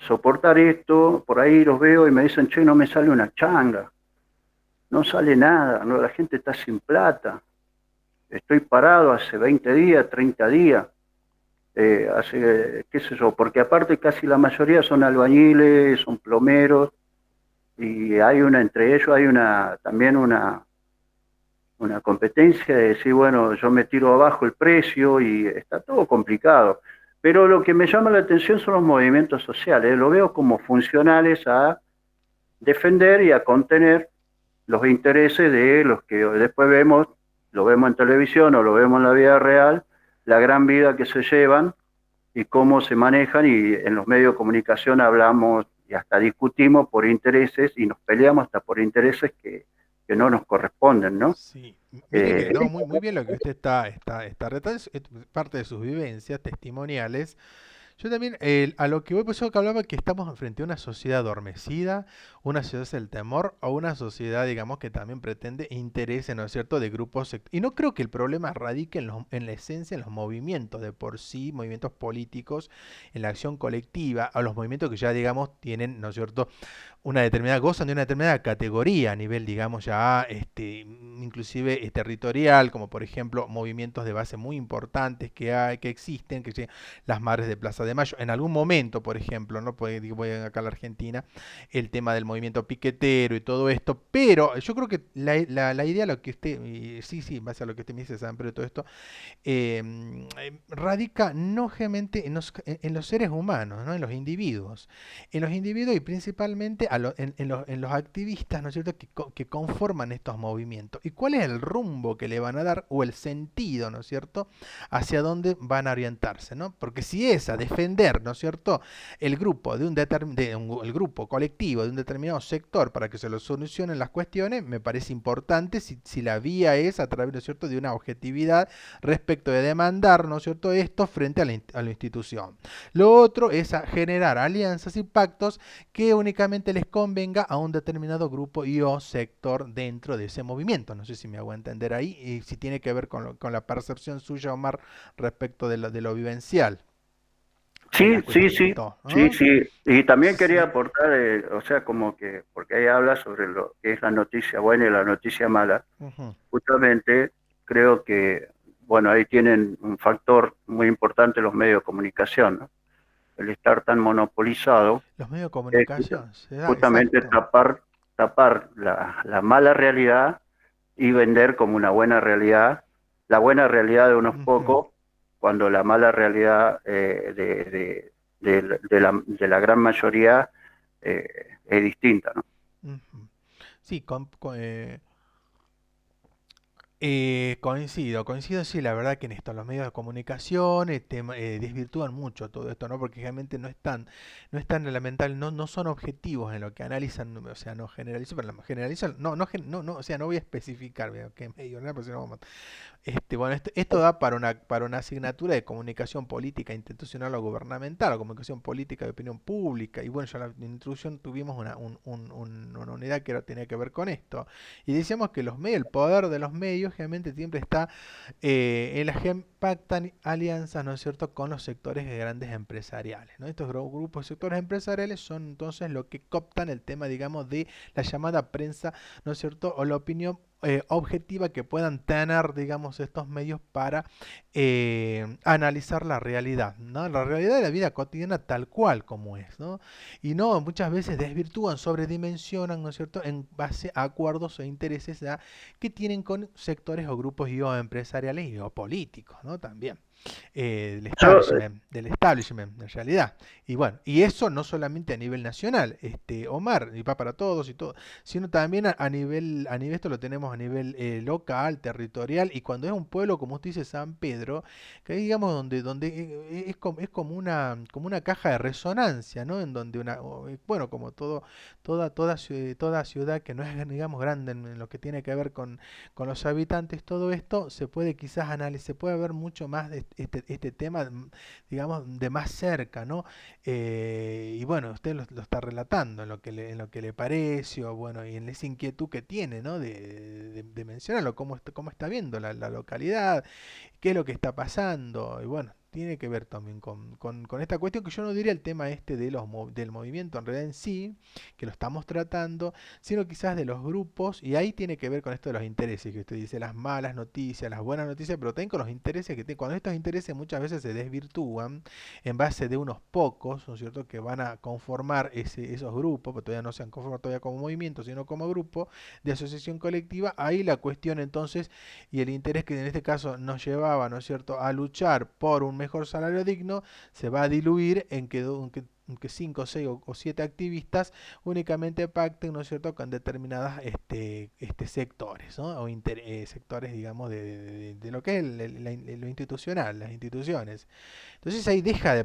soportar esto, por ahí los veo y me dicen, che, no me sale una changa, no sale nada, no, la gente está sin plata, estoy parado hace 20 días, 30 días, hace, qué sé yo, porque aparte casi la mayoría son albañiles, son plomeros, y hay una, entre ellos hay también una competencia de decir, bueno, yo me tiro abajo el precio y está todo complicado. Pero lo que me llama la atención son los movimientos sociales, lo veo como funcionales a defender y a contener los intereses de los que después vemos, lo vemos en televisión o lo vemos en la vida real, la gran vida que se llevan y cómo se manejan, y en los medios de comunicación hablamos y hasta discutimos por intereses y nos peleamos hasta por intereses que no nos corresponden, ¿no? Sí, mire que no, muy, muy bien lo que usted está retratando, es parte de sus vivencias testimoniales. Yo también, a lo que voy, pues yo que hablaba que estamos frente a una sociedad adormecida, una sociedad del temor, o una sociedad, digamos, que también pretende interés, ¿no es cierto?, de grupos. Y no creo que el problema radique en la esencia, en los movimientos de por sí, movimientos políticos, en la acción colectiva, o los movimientos que ya, digamos, tienen, ¿no es cierto?, una determinada, gozan de una determinada categoría a nivel, digamos, ya inclusive territorial, como por ejemplo movimientos de base muy importantes que existen, las madres de Plaza de Mayo. En algún momento, por ejemplo, no voy acá a la Argentina, el tema del movimiento piquetero y todo esto, pero yo creo que la idea, lo que usted, sí, en base a lo que usted me dice, San Pedro, y todo esto, radica no generalmente en los seres humanos, ¿no? En los individuos. En los individuos y principalmente en los activistas, ¿no es cierto?, que conforman estos movimientos. ¿Y cuál es el rumbo que le van a dar o el sentido, ¿no es cierto?, hacia dónde van a orientarse, ¿no? Porque si es a defender, ¿no es cierto?, el grupo el grupo colectivo de un determinado sector para que se lo solucionen las cuestiones, me parece importante si la vía es a través, ¿no es cierto?, de una objetividad respecto de demandar, ¿no es cierto?, esto frente a la institución. Lo otro es a generar alianzas y pactos que únicamente les convenga a un determinado grupo y o sector dentro de ese movimiento. No sé si me hago entender ahí y si tiene que ver con la percepción suya, Omar, respecto de lo vivencial de la Sí, sí, sí, cuestión, sí, ¿no? sí. Y también quería Sí. aportar, o sea, como que, porque ahí habla sobre lo que es la noticia buena y la noticia mala. Ujú. Justamente creo que, bueno, ahí tienen un factor muy importante los medios de comunicación, ¿no? El estar tan monopolizado Los medios de es comunicación, justamente exacto. tapar la mala realidad y vender como una buena realidad, la buena realidad de unos Ujú, pocos, cuando la mala realidad de la gran mayoría es distinta, ¿no? ujú. Sí, coincido, sí, la verdad que en esto los medios de comunicación desvirtúan mucho todo esto, ¿no? Porque realmente no están elementales, no son objetivos en lo que analizan, o sea, no generalizan, pero generalizan, o sea, no voy a especificar, vea, qué medio, ¿no? Porque si no bueno, esto da para una asignatura de comunicación política institucional o gubernamental, o comunicación política de opinión pública. Y bueno, ya en la introducción tuvimos una unidad que tenía que ver con esto. Y decíamos que el poder de los medios generalmente siempre está en las que pactan alianzas, ¿no es cierto?, con los sectores de grandes empresariales, ¿no? Estos grupos de sectores empresariales son entonces lo que cooptan el tema, digamos, de la llamada prensa, ¿no es cierto?, o la opinión objetiva que puedan tener, digamos, estos medios para analizar la realidad, ¿no? La realidad de la vida cotidiana tal cual como es, ¿no? Y no, muchas veces desvirtúan, sobredimensionan, ¿no es cierto?, en base a acuerdos e intereses ya que tienen con sectores o grupos empresariales y o políticos, ¿no? También Yo, del establishment en realidad. Y bueno, y eso no solamente a nivel nacional, Omar, y va para todos y todo, sino también a nivel, esto lo tenemos a nivel local, territorial, y cuando es un pueblo, como usted dice, San Pedro, que digamos donde es como una caja de resonancia, ¿no? En donde bueno, como toda ciudad que no es, digamos, grande en lo que tiene que ver con los habitantes, todo esto se puede quizás analizar, se puede ver mucho más de este tema, digamos, de más cerca, ¿no? Y bueno, usted lo está relatando en lo que le parece, o bueno, y en esa inquietud que tiene, ¿no? De mencionarlo, cómo está viendo la localidad, qué es lo que está pasando, y bueno, tiene que ver también con esta cuestión que yo no diría el tema este de del movimiento en realidad en sí, que lo estamos tratando, sino quizás de los grupos, y ahí tiene que ver con esto de los intereses, que usted dice, las malas noticias, las buenas noticias, pero también con los intereses que tienen, cuando estos intereses muchas veces se desvirtúan en base de unos pocos, ¿no es cierto?, que van a conformar esos grupos, pero todavía no se han conformado todavía como movimiento, sino como grupo de asociación colectiva, ahí la cuestión entonces, y el interés que en este caso nos llevaba, ¿no es cierto?, a luchar por un mejor salario digno, se va a diluir en que 5, 6 o 7 activistas únicamente pacten, ¿no es cierto?, con determinadas sectores, ¿no? O sectores, digamos, de lo que es lo institucional, las instituciones. Entonces ahí deja de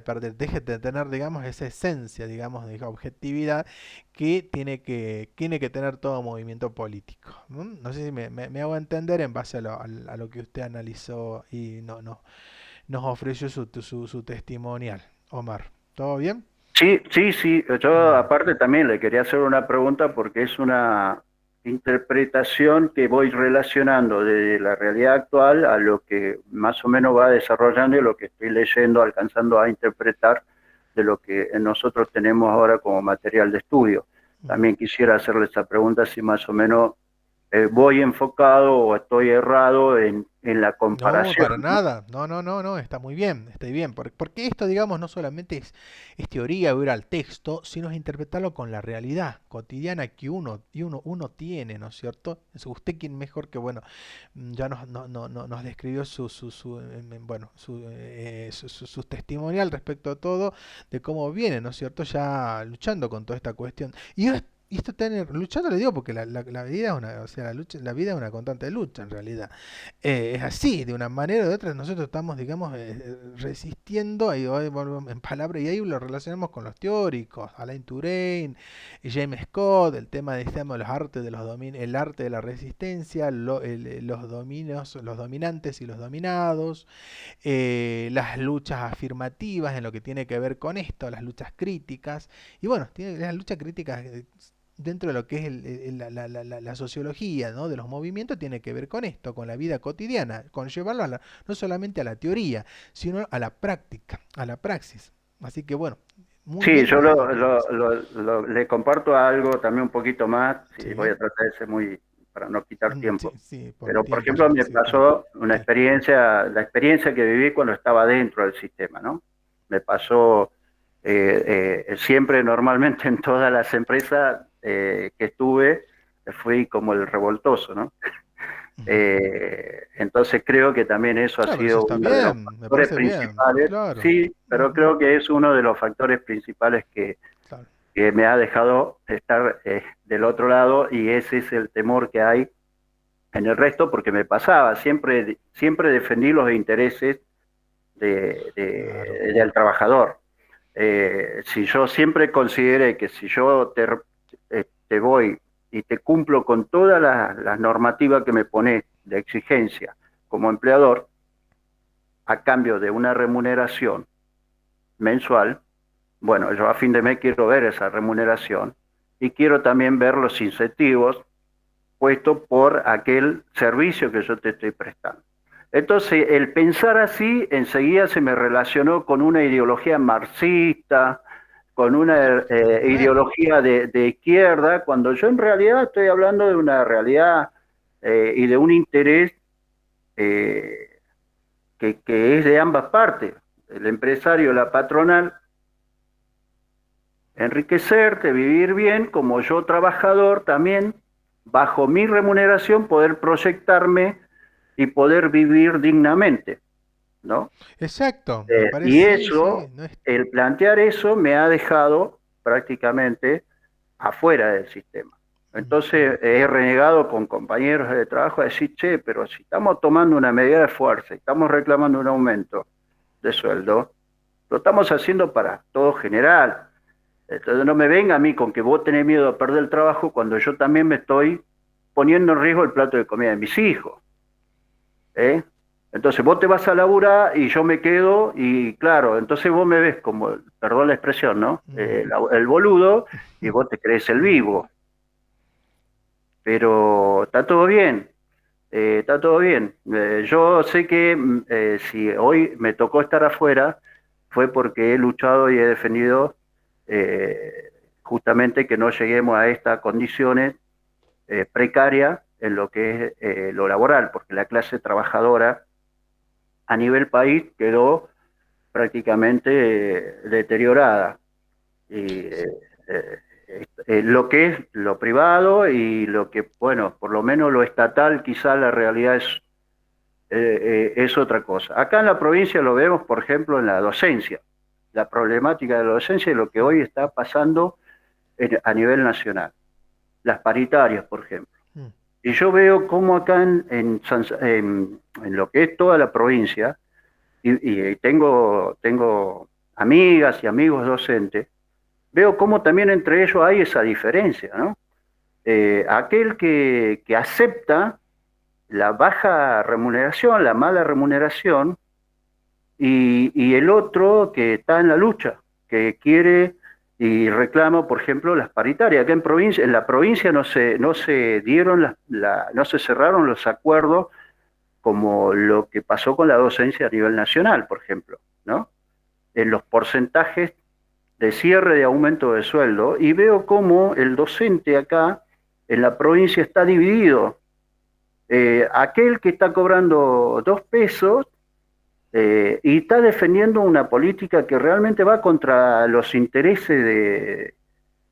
tener, digamos, esa esencia, digamos, de objetividad que tiene que tener todo movimiento político. ¿No? No sé si me hago entender en base a lo que usted analizó y nos ofreció su testimonial. Omar, ¿todo bien? Sí, sí, sí. Yo Bueno. aparte también le quería hacer una pregunta porque es una interpretación que voy relacionando de la realidad actual a lo que más o menos va desarrollando y lo que estoy leyendo, alcanzando a interpretar de lo que nosotros tenemos ahora como material de estudio. También quisiera hacerle esta pregunta si más o menos voy enfocado o estoy errado en la No, comparación, para ¿no? nada. No, no, no, no, está muy bien, está bien. Porque esto, digamos, no solamente es teoría o ir al texto, sino es interpretarlo con la realidad cotidiana que uno tiene, ¿no es cierto? Es usted quien mejor que, bueno, ya nos describió bueno, su testimonial respecto a todo, de cómo viene, ¿no es cierto? Ya luchando con toda esta cuestión. Y esto tener, luchando le digo porque la vida es una, o sea, la vida es una constante lucha en realidad. Es así, de una manera o de otra, nosotros estamos, digamos, resistiendo, ahí volvemos en palabras, y ahí lo relacionamos con los teóricos, Alain Touraine, James Scott, el tema de digamos, los artes de el arte de la resistencia, los dominios, los dominantes y los dominados, las luchas afirmativas en lo que tiene que ver con esto, las luchas críticas, y bueno, tiene las luchas críticas dentro de lo que es la sociología, ¿no?, de los movimientos, tiene que ver con esto, con la vida cotidiana, con llevarlo no solamente a la teoría, sino a la práctica, a la praxis. Así que bueno, muy Sí, bien yo eso. le comparto algo también un poquito más, y voy Sí, a tratar de ser muy, para no quitar sí, tiempo. sí, por el Pero, por tiempo ejemplo, ya, me sí, está. pasó una Sí. experiencia, la experiencia que viví cuando estaba dentro del sistema, ¿no? Me pasó siempre, normalmente en todas las empresas que estuve, fui como el revoltoso, ¿no? Ujú. Entonces creo que también eso ha Ah, pero eso sido está uno de los bien, me factores parece bien, principales, claro. sí, pero Ujú, creo que es uno de los factores principales claro. que me ha dejado estar del otro lado, y ese es el temor que hay en el resto, porque me pasaba, siempre defendí los intereses Claro. del trabajador. Si yo siempre consideré que si yo te voy y te cumplo con todas las normativas que me pones de exigencia como empleador, a cambio de una remuneración mensual, bueno, yo a fin de mes quiero ver esa remuneración y quiero también ver los incentivos puestos por aquel servicio que yo te estoy prestando. Entonces, el pensar así enseguida se me relacionó con una ideología marxista, con una Bueno, ideología de izquierda, cuando yo en realidad estoy hablando de una realidad y de un interés eh, que es de ambas partes, el empresario, la patronal, enriquecerte, vivir bien, como yo trabajador también, bajo mi remuneración, poder proyectarme y poder vivir dignamente, ¿no? exacto, me Y parece, sí, sí, eso, no es, el plantear eso me ha dejado prácticamente afuera del sistema. ujú, Entonces he renegado con compañeros de trabajo a decir, che, pero si estamos tomando una medida de fuerza, estamos reclamando un aumento de sueldo, lo estamos haciendo para todo general. Entonces no me venga a mí con que vos tenés miedo a perder el trabajo cuando yo también me estoy poniendo en riesgo el plato de comida de mis hijos. ¿Eh? Entonces vos te vas a laburar y yo me quedo y claro, entonces vos me ves como, perdón la expresión, ¿no? ujú, El boludo, y vos te crees el ujú, vivo, pero está todo bien. está todo bien. Yo sé que si hoy me tocó estar afuera, fue porque he luchado y he defendido justamente que no lleguemos a estas condiciones precarias en lo que es lo laboral, porque la clase trabajadora a nivel país quedó prácticamente deteriorada. Y lo que es lo privado y lo que, bueno, por lo menos lo estatal, quizás la realidad es otra cosa. Acá en la provincia lo vemos, por ejemplo, en la docencia, la problemática de la docencia y lo que hoy está pasando a nivel nacional. Las paritarias, por ejemplo. Y yo veo cómo acá en lo que es toda la provincia, y tengo amigas y amigos docentes, veo cómo también entre ellos hay esa diferencia, ¿no? Aquel que acepta la baja remuneración, la mala remuneración, y el otro que está en la lucha, que quiere y reclama, por ejemplo, las paritarias. Acá en la provincia no se dieron no se cerraron los acuerdos como lo que pasó con la docencia a nivel nacional, por ejemplo, ¿no? En los porcentajes de cierre de aumento de sueldo, y veo cómo el docente acá en la provincia está dividido. Aquel que está cobrando 2 pesos y está defendiendo una política que realmente va contra los intereses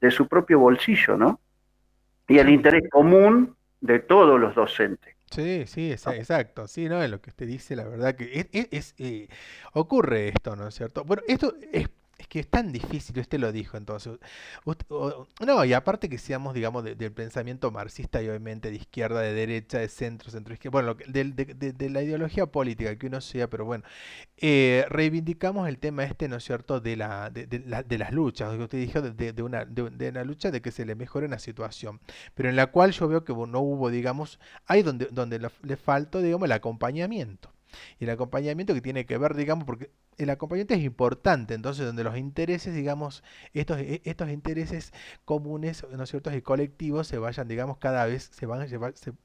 de su propio bolsillo, ¿no? Y el interés común de todos los docentes. Sí, sí, exacto. Sí, ¿no? Es lo que usted dice, la verdad que ocurre esto, ¿no es cierto? Bueno, esto es que es tan difícil, usted lo dijo entonces. No, y aparte que seamos, digamos, del pensamiento marxista y obviamente de izquierda, de derecha, de centro, centro izquierda, bueno, de la ideología política que uno sea, pero bueno, reivindicamos el tema este, ¿no es cierto?, de las luchas, lo que usted dijo, de una lucha de que se le mejore una situación, pero en la cual yo veo que no hubo, digamos, ahí donde le faltó, digamos, el acompañamiento. Y el acompañamiento que tiene que ver, digamos, porque el acompañamiento es importante, entonces donde los intereses, digamos, estos intereses comunes, ¿no es cierto?, y colectivos se vayan, digamos, cada vez se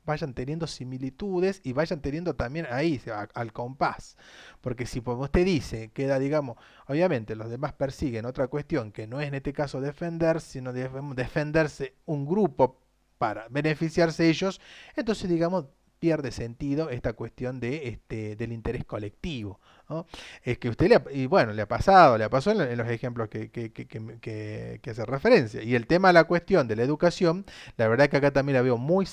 vayan teniendo similitudes y vayan teniendo también ahí, al compás. Porque si como usted dice, queda, digamos, obviamente los demás persiguen otra cuestión que no es en este caso defender, sino defenderse un grupo para beneficiarse ellos, entonces, digamos, pierde sentido esta cuestión del interés colectivo, ¿no? Es que usted y bueno, le pasó en los ejemplos que hace referencia. Y el tema de la cuestión de la educación, la verdad que acá también la veo muy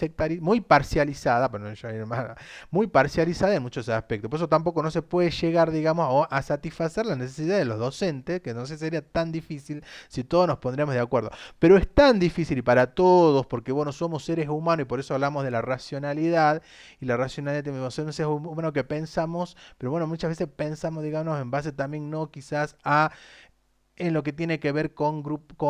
parcializada, pero no yo muy parcializada en muchos aspectos. Por eso tampoco no se puede llegar, digamos, a satisfacer la necesidad de los docentes, que no sé sería tan difícil si todos nos pondríamos de acuerdo. Pero es tan difícil y para todos, porque bueno, somos seres humanos y por eso hablamos de la racionalidad, y la racionalidad de ser humano que pensamos, pero bueno, muchas veces pensamos, digamos, en base también no quizás en lo que tiene que ver con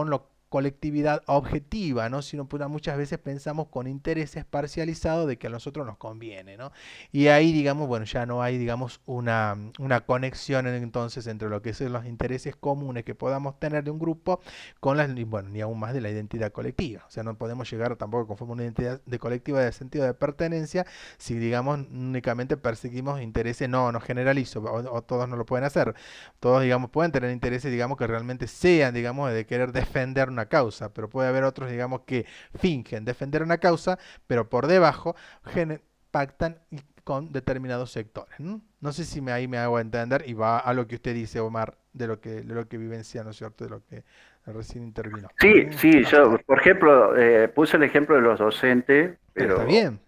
lo colectividad objetiva, ¿no? Sino pues, muchas veces pensamos con intereses parcializados de que a nosotros nos conviene, ¿no? Y ahí, digamos, bueno, ya no hay, digamos, una conexión entonces entre lo que son los intereses comunes que podamos tener de un grupo con bueno, ni aún más de la identidad colectiva. O sea, no podemos llegar tampoco a conformar una identidad de colectiva de sentido de pertenencia si, digamos, únicamente perseguimos intereses, no generalizo, o todos no lo pueden hacer. Todos, digamos, pueden tener intereses, digamos, que realmente sean, digamos, de querer defender una causa, pero puede haber otros, digamos, que fingen defender una causa, pero por debajo pactan con determinados sectores, ¿no? No sé si ahí me hago entender y va a lo que usted dice, Omar, de lo que vivencia, ¿no es cierto?, de lo que recién intervino. Sí, yo, por ejemplo, puse el ejemplo de los docentes, Pero está pero bien,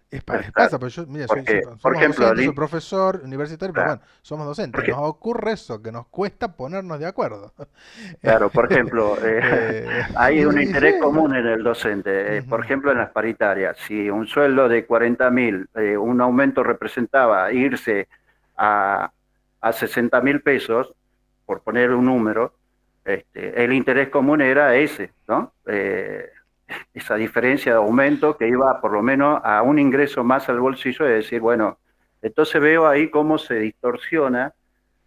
pasa, porque yo, mira, porque, somos por ejemplo, docentes, soy profesor universitario, pero claro, bueno, somos docentes. porque, Nos ocurre eso, que nos cuesta ponernos de acuerdo. claro, por ejemplo, hay un Sí, sí. interés común en el docente. Por Ujú. ejemplo, en las paritarias, si un sueldo de 40.000, un aumento representaba irse a, a 60.000 pesos, por poner un número, el interés común era ese, ¿no? Esa diferencia de aumento que iba por lo menos a un ingreso más al bolsillo, de decir, bueno, entonces veo ahí cómo se distorsiona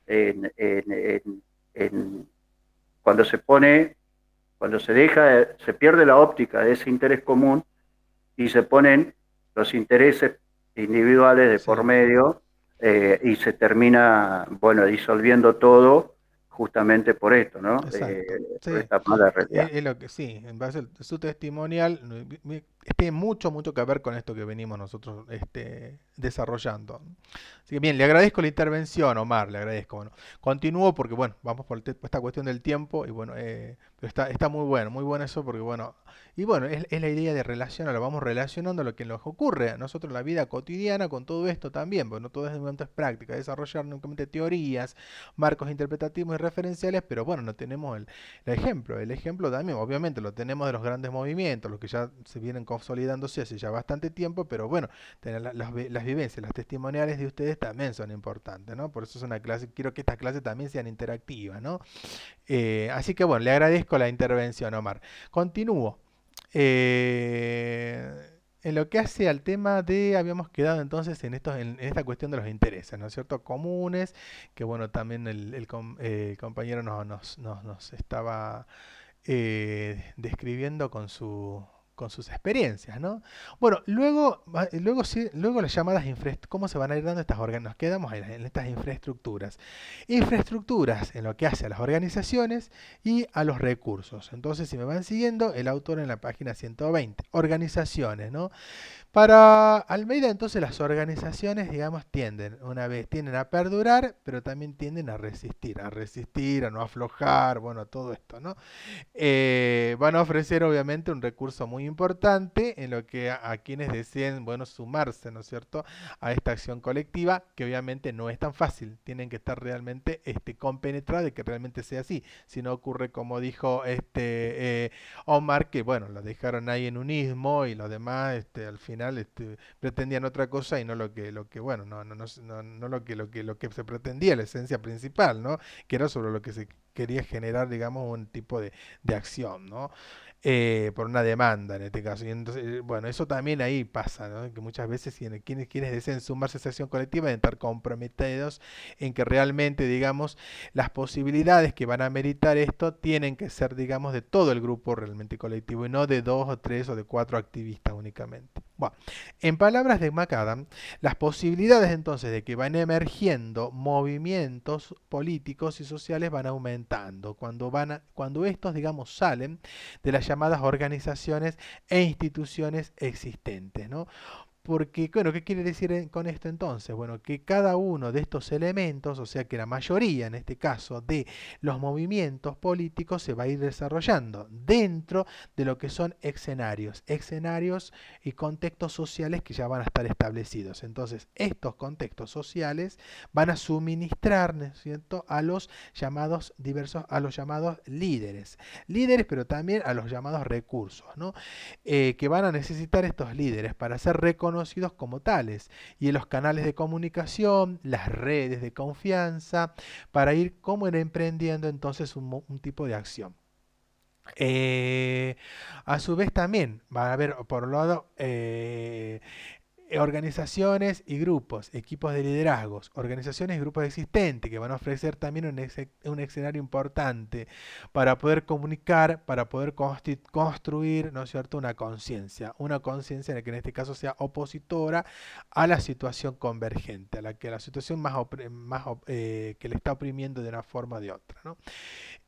en, en, en, en, cuando cuando se pierde la óptica de ese interés común y se ponen los intereses individuales de por Sí, medio, y se termina, bueno, disolviendo todo justamente por esto, ¿no? exacto. Por Sí. esta mala realidad. Es lo que sí, en base a su testimonial, tiene mucho, mucho que ver con esto que venimos nosotros desarrollando. Así que bien, le agradezco la intervención, Omar, le agradezco. Bueno, continúo porque, bueno, vamos por esta cuestión del tiempo y, bueno, pero está muy bueno eso porque, bueno, y bueno, es la idea de relacionar, lo vamos relacionando a lo que nos ocurre a nosotros en la vida cotidiana con todo esto también, porque no todo es de momento es práctica, desarrollar únicamente teorías, marcos interpretativos y referenciales, pero bueno, no tenemos el ejemplo también, obviamente lo tenemos de los grandes movimientos, los que ya se vienen consolidándose hace ya bastante tiempo, pero bueno, tener las vivencias, las testimoniales de ustedes también son importantes, ¿no? Por eso es una clase, quiero que estas clases también sean interactivas, ¿no? Así que bueno, le agradezco la intervención, Omar. Continúo. En lo que hace al tema de, habíamos quedado entonces en esta cuestión de los intereses, ¿no es cierto? Comunes, que bueno, también el compañero nos estaba describiendo con sus experiencias, ¿no? Bueno, luego las llamadas ¿cómo se van a ir dando estas nos quedamos en estas infraestructuras. Infraestructuras en lo que hace a las organizaciones y a los recursos. Entonces, si me van siguiendo, el autor en la página 120, organizaciones, ¿no? Para Almeida, entonces, las organizaciones, digamos, tienden a perdurar, pero también tienden a resistir, a no aflojar, bueno, todo esto, ¿no? Van a ofrecer, obviamente, un recurso muy importante en lo que a quienes deseen, bueno, sumarse, ¿no es cierto?, a esta acción colectiva, que obviamente no es tan fácil, tienen que estar realmente compenetrados de que realmente sea así, si no ocurre como dijo Omar, que bueno, lo dejaron ahí en unismo y los demás al final pretendían otra cosa y no bueno, no lo que se pretendía, la esencia principal, ¿no? Que era sobre lo que se quería generar, digamos, un tipo de acción, ¿no? Por una demanda en este caso. Y entonces, bueno, eso también ahí pasa, ¿no? Que muchas veces quienes deseen sumarse a esa acción colectiva deben estar comprometidos en que realmente, digamos, las posibilidades que van a meritar esto tienen que ser, digamos, de todo el grupo realmente colectivo y no de 2 o 3 o de 4 activistas únicamente. Bueno, en palabras de McAdam, las posibilidades entonces de que van emergiendo movimientos políticos y sociales van aumentando cuando estos, digamos, salen de las llamadas organizaciones e instituciones existentes, ¿no? Porque, bueno, ¿qué quiere decir con esto entonces? Bueno, que cada uno de estos elementos, o sea que la mayoría en este caso de los movimientos políticos se va a ir desarrollando dentro de lo que son escenarios y contextos sociales que ya van a estar establecidos. Entonces, estos contextos sociales van a suministrar, ¿no es cierto?, a los llamados a los llamados líderes, pero también a los llamados recursos, ¿no? Que van a necesitar estos líderes para ser reconocidos como tales y en los canales de comunicación, las redes de confianza, para ir como emprendiendo entonces un tipo de acción. Eh, a su vez también va a haber por un lado organizaciones y grupos, equipos de liderazgos, organizaciones y grupos existentes que van a ofrecer también un escenario importante para poder comunicar, para poder construir, ¿no es cierto?, una conciencia en la que en este caso sea opositora a la situación convergente, a la situación que le está oprimiendo de una forma o de otra, ¿no?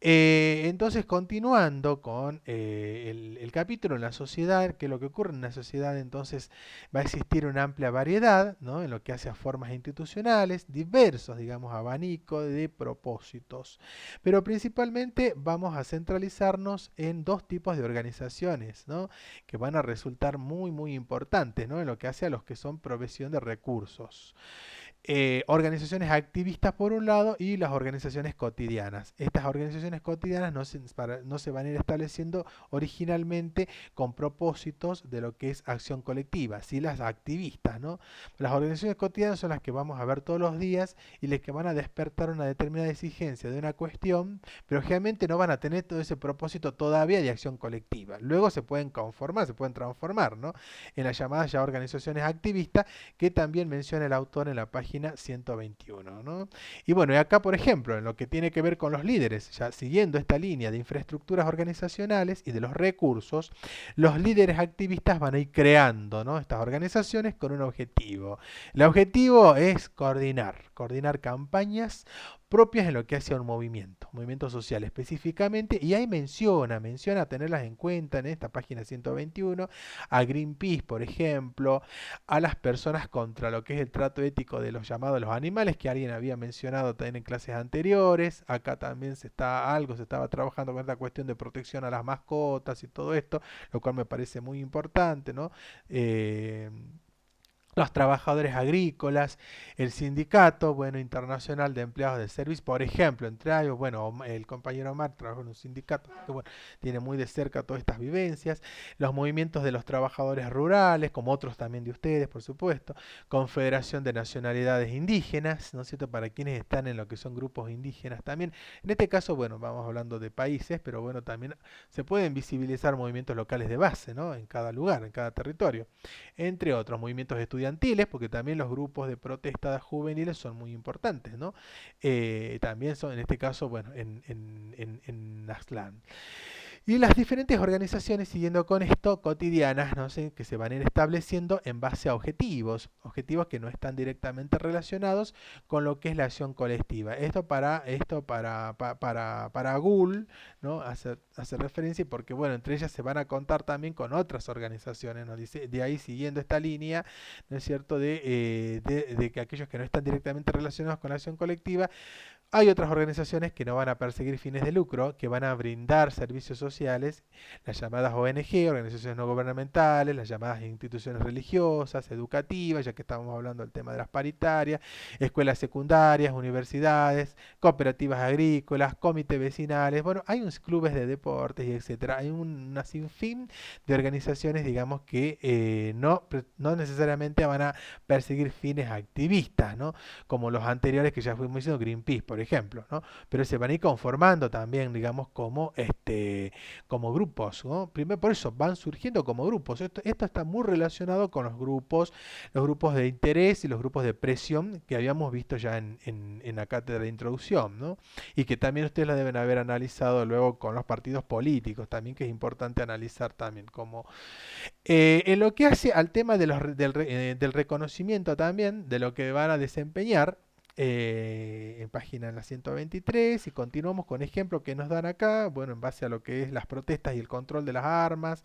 Entonces, continuando con el capítulo en la sociedad, que lo que ocurre en la sociedad, entonces va a existir una amplia variedad, ¿no?, en lo que hace a formas institucionales, diversos, digamos, abanico de propósitos. Pero principalmente vamos a centralizarnos en 2 tipos de organizaciones, ¿no?, que van a resultar muy, muy importantes, ¿no?, en lo que hace a los que son provisión de recursos. Organizaciones activistas por un lado y las organizaciones cotidianas. Estas organizaciones cotidianas no se van a ir estableciendo originalmente con propósitos de lo que es acción colectiva, sí las activistas, ¿no? Las organizaciones cotidianas son las que vamos a ver todos los días y las que van a despertar una determinada exigencia de una cuestión, pero generalmente no van a tener todo ese propósito todavía de acción colectiva. Luego se pueden transformar, ¿no?, en las llamadas ya organizaciones activistas que también menciona el autor en la página página 121, ¿no? Y bueno, y acá, por ejemplo, en lo que tiene que ver con los líderes, ya siguiendo esta línea de infraestructuras organizacionales y de los recursos, los líderes activistas van a ir creando, ¿no?, estas organizaciones con un objetivo. El objetivo es coordinar campañas propias en lo que hace a un movimiento social específicamente, y ahí menciona tenerlas en cuenta en esta página 121, a Greenpeace, por ejemplo, a las personas contra lo que es el trato ético de los llamados los animales, que alguien había mencionado también en clases anteriores. Acá también se estaba trabajando con esta cuestión de protección a las mascotas y todo esto, lo cual me parece muy importante, ¿no? Eh, los trabajadores agrícolas, el sindicato, bueno, internacional de empleados de servicio, por ejemplo, entre ellos, bueno, el compañero Omar trabaja en un sindicato que, bueno, tiene muy de cerca todas estas vivencias, los movimientos de los trabajadores rurales, como otros también de ustedes, por supuesto, Confederación de Nacionalidades Indígenas, ¿no es cierto?, para quienes están en lo que son grupos indígenas también. En este caso, bueno, vamos hablando de países, pero bueno, también se pueden visibilizar movimientos locales de base, ¿no?, en cada lugar, en cada territorio, entre otros movimientos estudiantiles, porque también los grupos de protesta juveniles son muy importantes, ¿no? También son, en este caso, bueno, en Aztlán. Y las diferentes organizaciones, siguiendo con esto, cotidianas, no sé, que se van a ir estableciendo en base a objetivos que no están directamente relacionados con lo que es la acción colectiva. Para GUL, ¿no?, hace referencia, porque bueno, entre ellas se van a contar también con otras organizaciones, ¿no? Dice, de ahí siguiendo esta línea, ¿no es cierto?, de que aquellos que no están directamente relacionados con la acción colectiva, hay otras organizaciones que no van a perseguir fines de lucro, que van a brindar servicios sociales, las llamadas ONG, organizaciones no gubernamentales, las llamadas instituciones religiosas, educativas, ya que estamos hablando del tema de las paritarias, escuelas secundarias, universidades, cooperativas agrícolas, comités vecinales, bueno, hay unos clubes de deportes y etcétera. Hay una sinfín de organizaciones, digamos, que no necesariamente van a perseguir fines activistas, ¿no?, como los anteriores que ya fuimos diciendo, Greenpeace, por ejemplo, ¿no? Pero se van a ir conformando también, digamos, como grupos, ¿no? Primero, por eso van surgiendo como grupos. Esto está muy relacionado con los grupos de interés y los grupos de presión que habíamos visto ya en la cátedra de introducción, ¿no? Y que también ustedes la deben haber analizado luego con los partidos políticos, también, que es importante analizar también como en lo que hace al tema del reconocimiento también de lo que van a desempeñar. En página en la 123, y continuamos con ejemplos que nos dan acá, bueno, en base a lo que es las protestas y el control de las armas,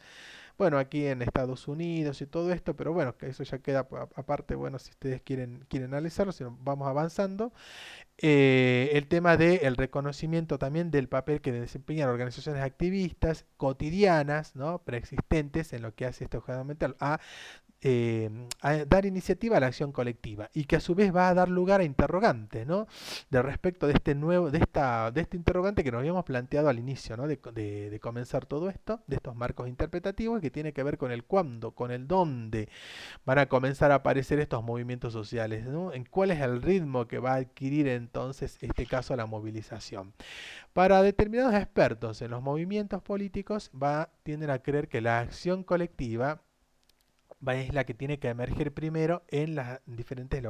bueno, aquí en Estados Unidos y todo esto, pero bueno, que eso ya queda aparte, bueno, si ustedes quieren analizarlo, si no, vamos avanzando. El tema del reconocimiento también del papel que desempeñan organizaciones activistas cotidianas, ¿no?, preexistentes en lo que hace esto fundamental a dar iniciativa a la acción colectiva, y que a su vez va a dar lugar a interrogantes, ¿no?, de respecto de este interrogante que nos habíamos planteado al inicio, ¿no?, de comenzar todo esto, de estos marcos interpretativos, que tiene que ver con el cuándo, con el dónde van a comenzar a aparecer estos movimientos sociales, ¿no?, en cuál es el ritmo que va a adquirir entonces este caso la movilización. Para determinados expertos en los movimientos políticos tienden a creer que la acción colectiva es la que tiene que emerger primero en los diferentes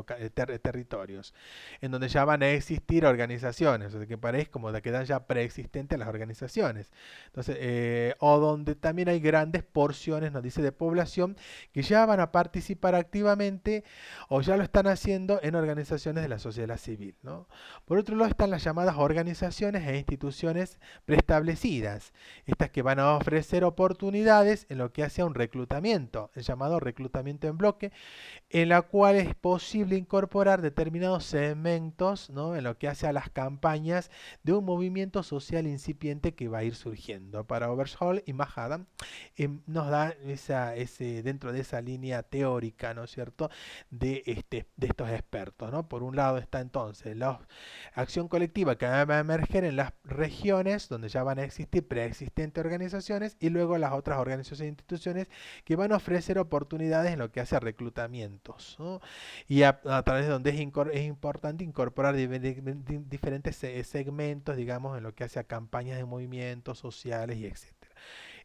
territorios, en donde ya van a existir organizaciones, o sea, que parece como de que dan ya preexistentes las organizaciones. Entonces, o donde también hay grandes porciones, nos dice, de población que ya van a participar activamente o ya lo están haciendo en organizaciones de la sociedad civil, ¿no? Por otro lado están las llamadas organizaciones e instituciones preestablecidas, estas que van a ofrecer oportunidades en lo que hace a un reclutamiento, el llamado reclutamiento en bloque, en la cual es posible incorporar determinados segmentos, ¿no?, en lo que hace a las campañas de un movimiento social incipiente que va a ir surgiendo. Para Obershall y Mahadam nos da dentro de esa línea teórica, ¿no es cierto?, de estos expertos, ¿no? Por un lado está entonces la acción colectiva que va a emerger en las regiones donde ya van a existir preexistentes organizaciones, y luego las otras organizaciones e instituciones que van a ofrecer oportunidades en lo que hace a reclutamientos, ¿no? Y a través de donde es importante incorporar diferentes segmentos, digamos, en lo que hace a campañas de movimientos sociales y etcétera.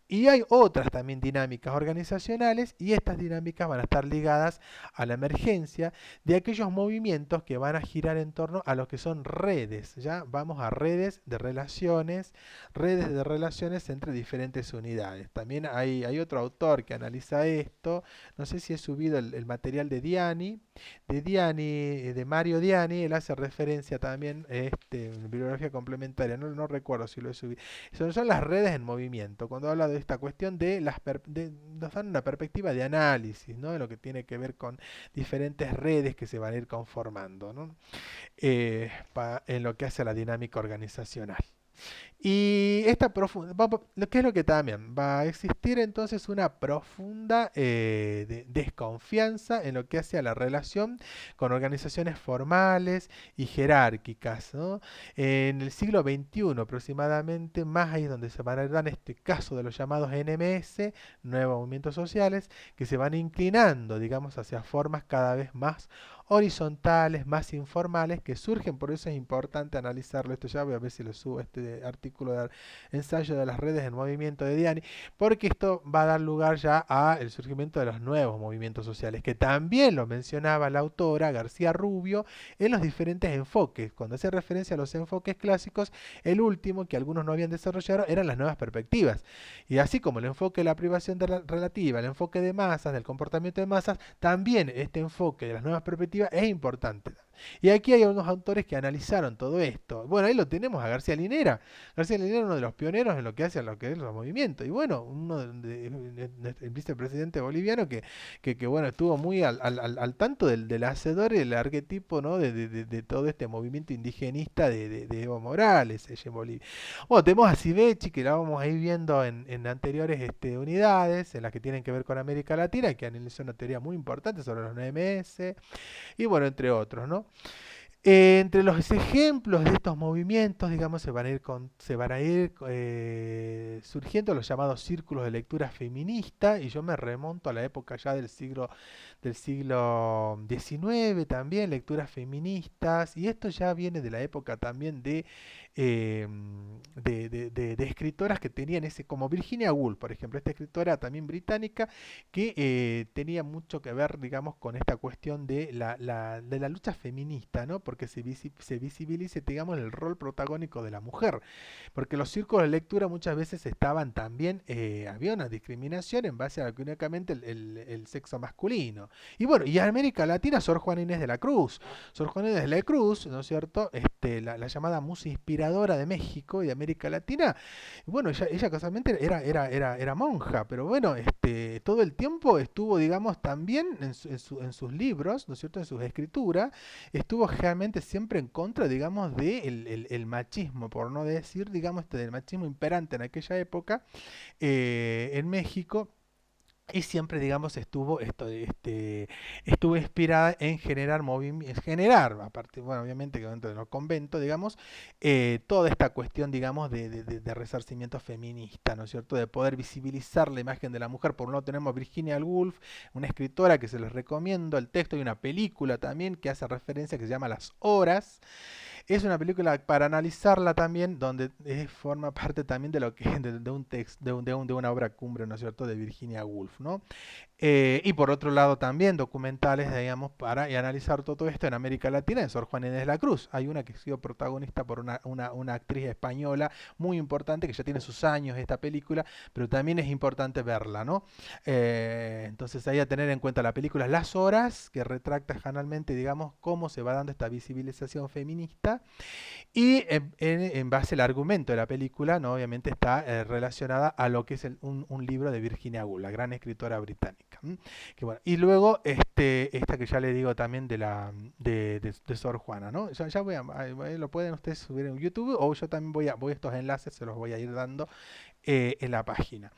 Y hay otras también dinámicas organizacionales y estas dinámicas van a estar ligadas a la emergencia de aquellos movimientos que van a girar en torno a lo que son redes. Ya vamos a redes de relaciones entre diferentes unidades. También hay otro autor que analiza esto. No sé si he subido el material de Mario Diani. Él hace referencia también en bibliografía complementaria. No recuerdo si lo he subido. Son las redes en movimiento. Cuando habla de esta cuestión nos dan una perspectiva de análisis, ¿no? De lo que tiene que ver con diferentes redes que se van a ir conformando, ¿no? En lo que hace a la dinámica organizacional. Y ¿qué es lo que también? Va a existir entonces una profunda desconfianza en lo que hace a la relación con organizaciones formales y jerárquicas, ¿no? En el siglo XXI aproximadamente, más ahí es donde se van a dar este caso de los llamados NMS, nuevos movimientos sociales, que se van inclinando, digamos, hacia formas cada vez más horizontales, más informales, que surgen. Por eso es importante analizarlo. Esto ya voy a ver si lo subo, este artículo de ensayo de las redes en movimiento de Diani, porque esto va a dar lugar ya al surgimiento de los nuevos movimientos sociales, que también lo mencionaba la autora García Rubio en los diferentes enfoques. Cuando hace referencia a los enfoques clásicos, el último que algunos no habían desarrollado eran las nuevas perspectivas. Y así como el enfoque de la privación relativa, el enfoque de masas, del comportamiento de masas, también este enfoque de las nuevas perspectivas es importante. Y aquí hay unos autores que analizaron todo esto. Bueno, ahí lo tenemos a García Linera. García Linera es uno de los pioneros en lo que hace a lo que es los movimientos. Y bueno, el vicepresidente boliviano que bueno, estuvo muy al tanto del hacedor y del arquetipo, ¿no? de todo este movimiento indigenista de Evo Morales allá en Bolivia. Bueno, tenemos a Sivechi, que la vamos a ir viendo en anteriores unidades, en las que tienen que ver con América Latina, que analizó una teoría muy importante sobre los NMS, y bueno, entre otros, ¿no? Entre los ejemplos de estos movimientos, digamos, se van a ir surgiendo los llamados círculos de lectura feminista, y yo me remonto a la época ya del siglo XIX también, lecturas feministas, y esto ya viene de la época también eh, de escritoras que tenían como Virginia Woolf, por ejemplo, esta escritora también británica, que tenía mucho que ver, digamos, con esta cuestión de la lucha feminista, ¿no? Porque se visibilice, digamos, el rol protagónico de la mujer. Porque los círculos de lectura muchas veces estaban también, había una discriminación en base a lo que únicamente el sexo masculino. Y bueno, y en América Latina, Sor Juana Inés de la Cruz. Sor Juana Inés de la Cruz, ¿no es cierto? La llamada musa inspiradora de México y de América Latina. Bueno, ella casualmente era monja, pero bueno, todo el tiempo estuvo, digamos, también en sus libros, ¿no es cierto? En sus escrituras, estuvo realmente siempre en contra, digamos, del machismo, por no decir, digamos, del machismo imperante en aquella época en México. Y siempre, digamos, estuvo inspirada en aparte, bueno, obviamente que dentro de los conventos, digamos, toda esta cuestión, digamos, de resarcimiento feminista, ¿no es cierto? De poder visibilizar la imagen de la mujer. Por un lado tenemos a Virginia Woolf, una escritora que se les recomiendo el texto, y una película también que hace referencia, que se llama Las Horas. Es una película para analizarla también, donde forma parte también de lo que de un texto, de una obra cumbre, ¿no es cierto?, de Virginia Woolf, ¿no? Y por otro lado también documentales, digamos, para analizar todo esto en América Latina, de Sor Juana Inés de la Cruz. Hay una que ha sido protagonista por una actriz española muy importante, que ya tiene sus años esta película, pero también es importante verla, ¿no? Entonces ahí a tener en cuenta la película Las Horas, que retrata generalmente, digamos, cómo se va dando esta visibilización feminista, y en base al argumento de la película, ¿no? Obviamente está relacionada a lo que es un libro de Virginia Woolf, la gran escritora británica. Que bueno, y luego esta que ya le digo también de Sor Juana, ¿no? Ya lo pueden ustedes subir en YouTube, o yo también voy a estos enlaces, se los voy a ir dando en la página.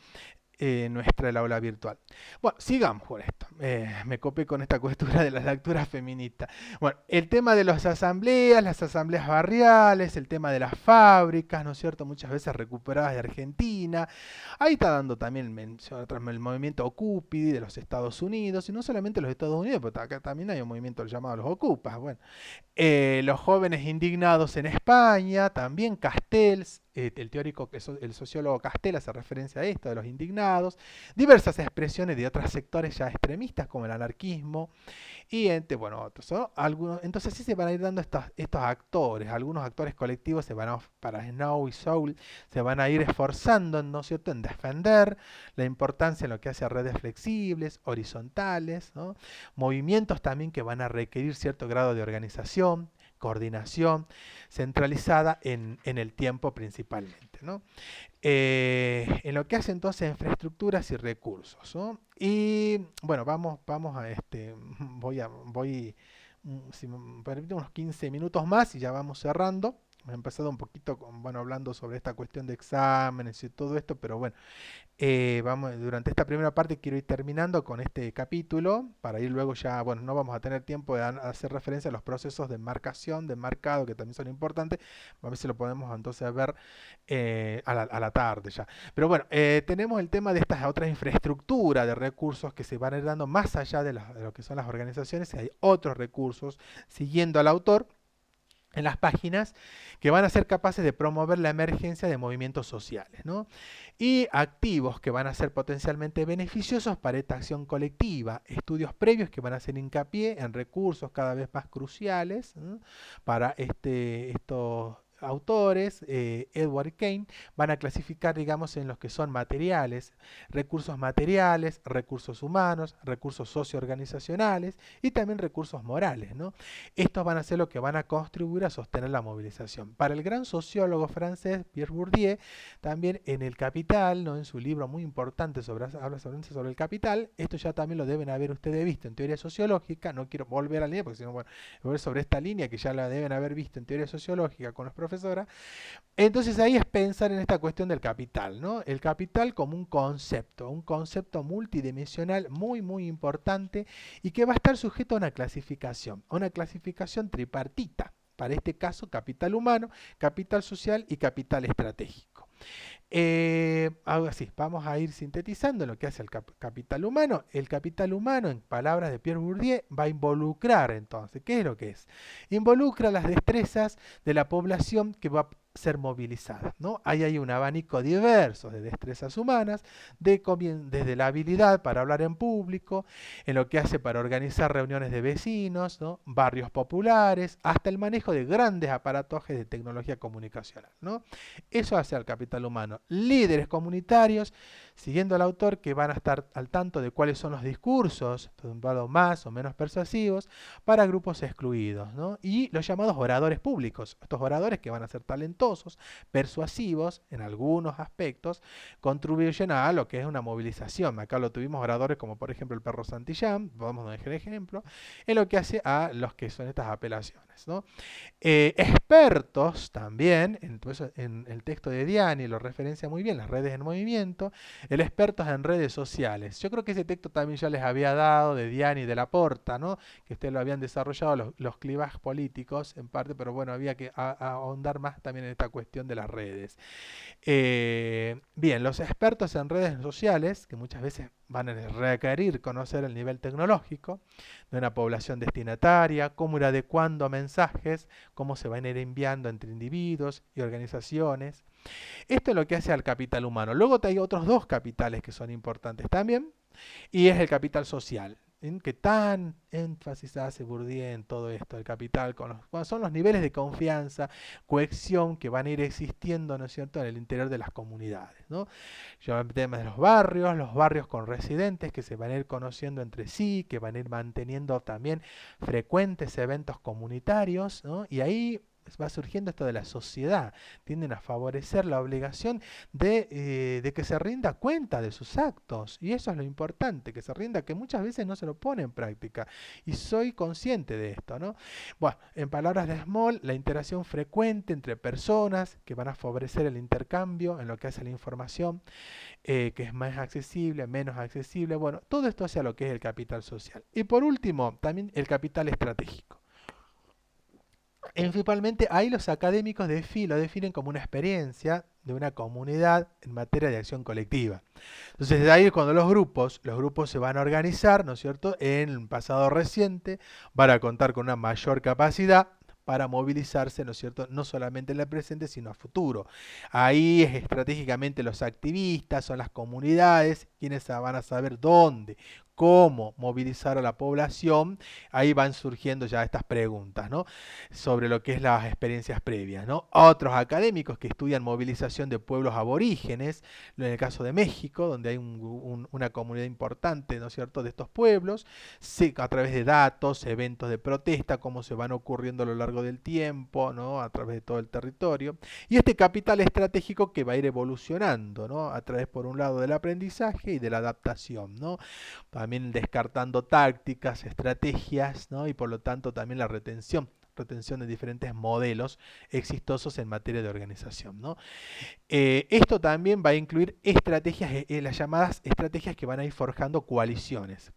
nuestra el aula virtual. Bueno, sigamos por esto. Me copé con esta cuestión de las lecturas feministas. Bueno, el tema de las asambleas barriales, el tema de las fábricas, ¿no es cierto? Muchas veces recuperadas de Argentina. Ahí está dando también mención el movimiento Occupy de los Estados Unidos, y no solamente los Estados Unidos, pero acá también hay un movimiento llamado los Ocupas. Bueno, los jóvenes indignados en España, también Castells, el teórico, el sociólogo Castells hace referencia a esto de los indignados, diversas expresiones de otros sectores ya extremistas como el anarquismo y bueno, otros, ¿no? Algunos, entonces sí se van a ir dando estos actores, algunos actores colectivos para Snow y Soul se van a ir esforzando, ¿no es cierto?, en defender la importancia en lo que hace a redes flexibles, horizontales, ¿no? Movimientos también que van a requerir cierto grado de organización, coordinación, centralizada en el tiempo principalmente, ¿no? En lo que hace entonces infraestructuras y recursos, ¿no? Y bueno, vamos a voy, si me permite, unos 15 minutos más y ya vamos cerrando. Hemos empezado un poquito hablando sobre esta cuestión de exámenes y todo esto, pero bueno, durante esta primera parte quiero ir terminando con este capítulo para ir luego ya, bueno, no vamos a tener tiempo de hacer referencia a los procesos de marcación, de marcado, que también son importantes. A ver si lo podemos entonces ver a la tarde ya. Pero bueno, tenemos el tema de estas otras infraestructuras de recursos que se van a ir dando más allá de lo que son las organizaciones, y hay otros recursos, siguiendo al autor, en las páginas que van a ser capaces de promover la emergencia de movimientos sociales, ¿no? Y activos que van a ser potencialmente beneficiosos para esta acción colectiva, estudios previos que van a hacer hincapié en recursos cada vez más cruciales, ¿no?, para estos autores, Edward Kane, van a clasificar, digamos, en los que son materiales, recursos humanos, recursos socioorganizacionales y también recursos morales, ¿no? Estos van a ser lo que van a contribuir a sostener la movilización. Para el gran sociólogo francés Pierre Bourdieu, también en El Capital, ¿no?, en su libro muy importante habla sobre el capital, esto ya también lo deben haber ustedes visto en teoría sociológica, no quiero volver a leer porque si no, bueno, volver sobre esta línea que ya la deben haber visto en teoría sociológica con los profesora. Entonces ahí es pensar en esta cuestión del capital, ¿no? El capital como un concepto multidimensional muy importante y que va a estar sujeto a una clasificación tripartita. Para este caso, capital humano, capital social y capital estratégico. Algo así, vamos a ir sintetizando lo que hace el capital humano. El capital humano, en palabras de Pierre Bourdieu, va a involucrar entonces, ¿qué es lo que es? Involucra las destrezas de la población que va a ser movilizada, ¿no? Ahí hay un abanico diverso de destrezas humanas, desde la habilidad para hablar en público, en lo que hace para organizar reuniones de vecinos, ¿no?, barrios populares, hasta el manejo de grandes aparatajes de tecnología comunicacional, ¿no? Eso hace al capital humano. Líderes comunitarios, siguiendo al autor, que van a estar al tanto de cuáles son los discursos, más o menos persuasivos, para grupos excluidos, ¿no? Y los llamados oradores públicos, estos oradores que van a ser talentosos, persuasivos en algunos aspectos, contribuyen a lo que es una movilización. Acá lo tuvimos oradores como por ejemplo el perro Santillán, podemos dar ejemplo, en lo que hace a los que son estas apelaciones, ¿no? Expertos también, en el texto de Diani lo referencia muy bien, las redes en movimiento, el expertos en redes sociales. Yo creo que ese texto también ya les había dado de Diani y de Laporta, ¿no?, que ustedes lo habían desarrollado, los clivajes políticos en parte, pero bueno, había que ahondar más también en esta cuestión de las redes. Bien, los expertos en redes sociales, que muchas veces van a requerir conocer el nivel tecnológico de una población destinataria, cómo ir adecuando mensajes, cómo se van a ir enviando entre individuos y organizaciones. Esto es lo que hace al capital humano. Luego hay otros dos capitales que son importantes también, y es el capital social, en que tan énfasis hace Bourdieu en todo esto, el capital, son los niveles de confianza, cohesión que van a ir existiendo, ¿no es cierto?, en el interior de las comunidades, ¿no? Yo el tema de los barrios con residentes que se van a ir conociendo entre sí, que van a ir manteniendo también frecuentes eventos comunitarios, ¿no? Y ahí va surgiendo esto de la sociedad, tienden a favorecer la obligación de que se rinda cuenta de sus actos, y eso es lo importante, que se rinda, que muchas veces no se lo pone en práctica, y soy consciente de esto, ¿no? Bueno, en palabras de Small, la interacción frecuente entre personas que van a favorecer el intercambio en lo que hace la información, que es más accesible, menos accesible, bueno, todo esto hacia lo que es el capital social. Y por último, también el capital estratégico. Principalmente ahí los académicos lo definen como una experiencia de una comunidad en materia de acción colectiva. Entonces, de ahí cuando los grupos se van a organizar, ¿no es cierto?, en el pasado reciente, van a contar con una mayor capacidad para movilizarse, ¿no es cierto?, no solamente en el presente, sino a futuro. Ahí es estratégicamente los activistas, son las comunidades, quienes van a saber dónde, cómo movilizar a la población. Ahí van surgiendo ya estas preguntas, ¿no?, sobre lo que es las experiencias previas, ¿no? Otros académicos que estudian movilización de pueblos aborígenes, en el caso de México, donde hay una comunidad importante, ¿no es cierto?, de estos pueblos, a través de datos, eventos de protesta, cómo se van ocurriendo a lo largo del tiempo, ¿no?, a través de todo el territorio. Y este capital estratégico que va a ir evolucionando, ¿no?, a través, por un lado, del aprendizaje y de la adaptación, ¿no?, también descartando tácticas, estrategias, ¿no?, y por lo tanto también la retención de diferentes modelos exitosos en materia de organización, ¿no? Esto también va a incluir estrategias, las llamadas estrategias que van a ir forjando coaliciones,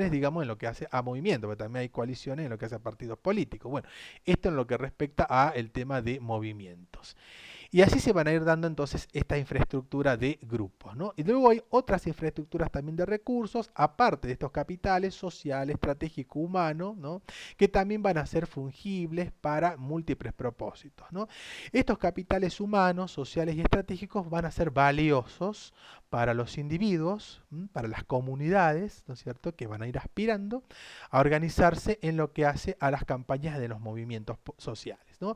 digamos en lo que hace a movimiento, pero también hay coaliciones en lo que hace a partidos políticos. Bueno, esto en lo que respecta a el tema de movimientos. Y así se van a ir dando entonces esta infraestructura de grupos, ¿no? Y luego hay otras infraestructuras también de recursos, aparte de estos capitales social, estratégico, humano, ¿no?, que también van a ser fungibles para múltiples propósitos, ¿no? Estos capitales humanos, sociales y estratégicos van a ser valiosos para los individuos, para las comunidades, ¿no es cierto?, que van a ir aspirando a organizarse en lo que hace a las campañas de los movimientos sociales, ¿no?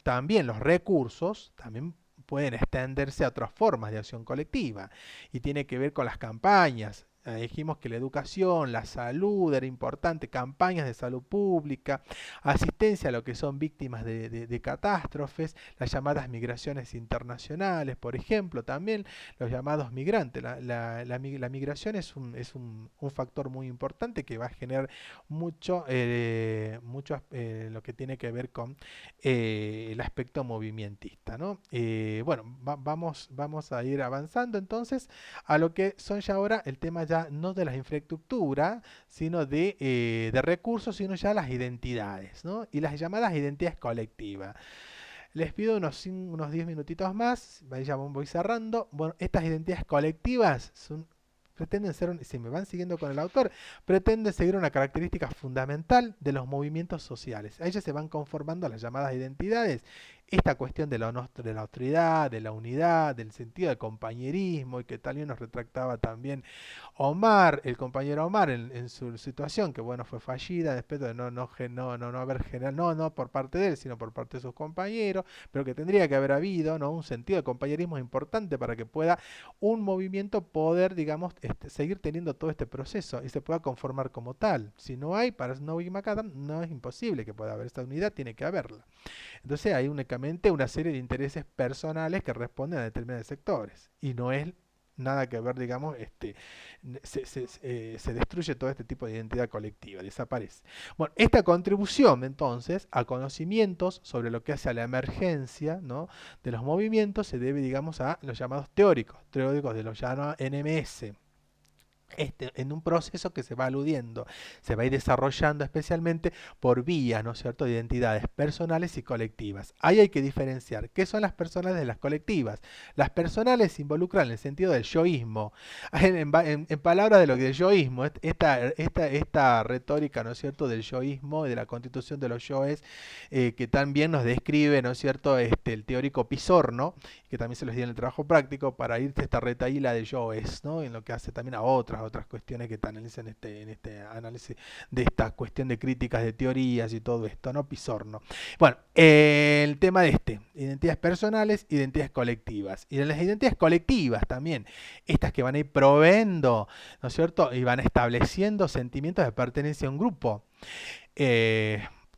También los recursos también pueden extenderse a otras formas de acción colectiva y tiene que ver con las campañas. Dijimos que la educación, la salud era importante, campañas de salud pública, asistencia a lo que son víctimas de catástrofes, las llamadas migraciones internacionales, por ejemplo, también los llamados migrantes. La migración es un factor muy importante que va a generar mucho lo que tiene que ver con el aspecto movimentista, ¿no? Bueno, vamos a ir avanzando entonces a lo que son ya ahora el tema ya no de las infraestructuras, sino de recursos, sino ya las identidades, ¿no? Y las llamadas identidades colectivas. Les pido unos 10 minutitos más, ya voy cerrando. Bueno, estas identidades colectivas pretenden ser, si me van siguiendo con el autor, pretenden seguir una característica fundamental de los movimientos sociales. A ellas se van conformando las llamadas identidades. Esta cuestión de la autoridad, de la unidad, del sentido de compañerismo, y que tal vez nos retractaba también Omar, el compañero Omar, en su situación, que bueno, fue fallida después de no haber generado, no por parte de él, sino por parte de sus compañeros, pero que tendría que haber habido, ¿no?, un sentido de compañerismo importante para que pueda un movimiento poder, digamos, seguir teniendo todo este proceso y se pueda conformar como tal. Si no hay, para Snowy Macadam, no es imposible que pueda haber esta unidad, tiene que haberla. Entonces hay únicamente una serie de intereses personales que responden a determinados sectores y no es nada que ver, digamos, se destruye todo este tipo de identidad colectiva, desaparece. Bueno, esta contribución entonces a conocimientos sobre lo que hace a la emergencia, ¿no?, de los movimientos se debe, digamos, a los llamados teóricos de los llamados NMS. En un proceso que se va aludiendo, se va a ir desarrollando especialmente por vías, ¿no es cierto?, de identidades personales y colectivas. Ahí hay que diferenciar qué son las personales de las colectivas. Las personales se involucran en el sentido del yoísmo. En palabras de lo que es el yoísmo, esta retórica, ¿no es cierto?, del yoísmo y de la constitución de los yoes, que también nos describe, ¿no es cierto?, el teórico Pisorno, que también se les dio en el trabajo práctico para irse a esta retahíla de yoes, ¿no?, en lo que hace también a otras cuestiones que te analizan en este análisis de esta cuestión de críticas de teorías y todo esto, ¿no? Pisorno. Bueno, el tema de identidades personales, identidades colectivas. Y en las identidades colectivas también, estas que van a ir proveendo, ¿no es cierto?, y van estableciendo sentimientos de pertenencia a un grupo.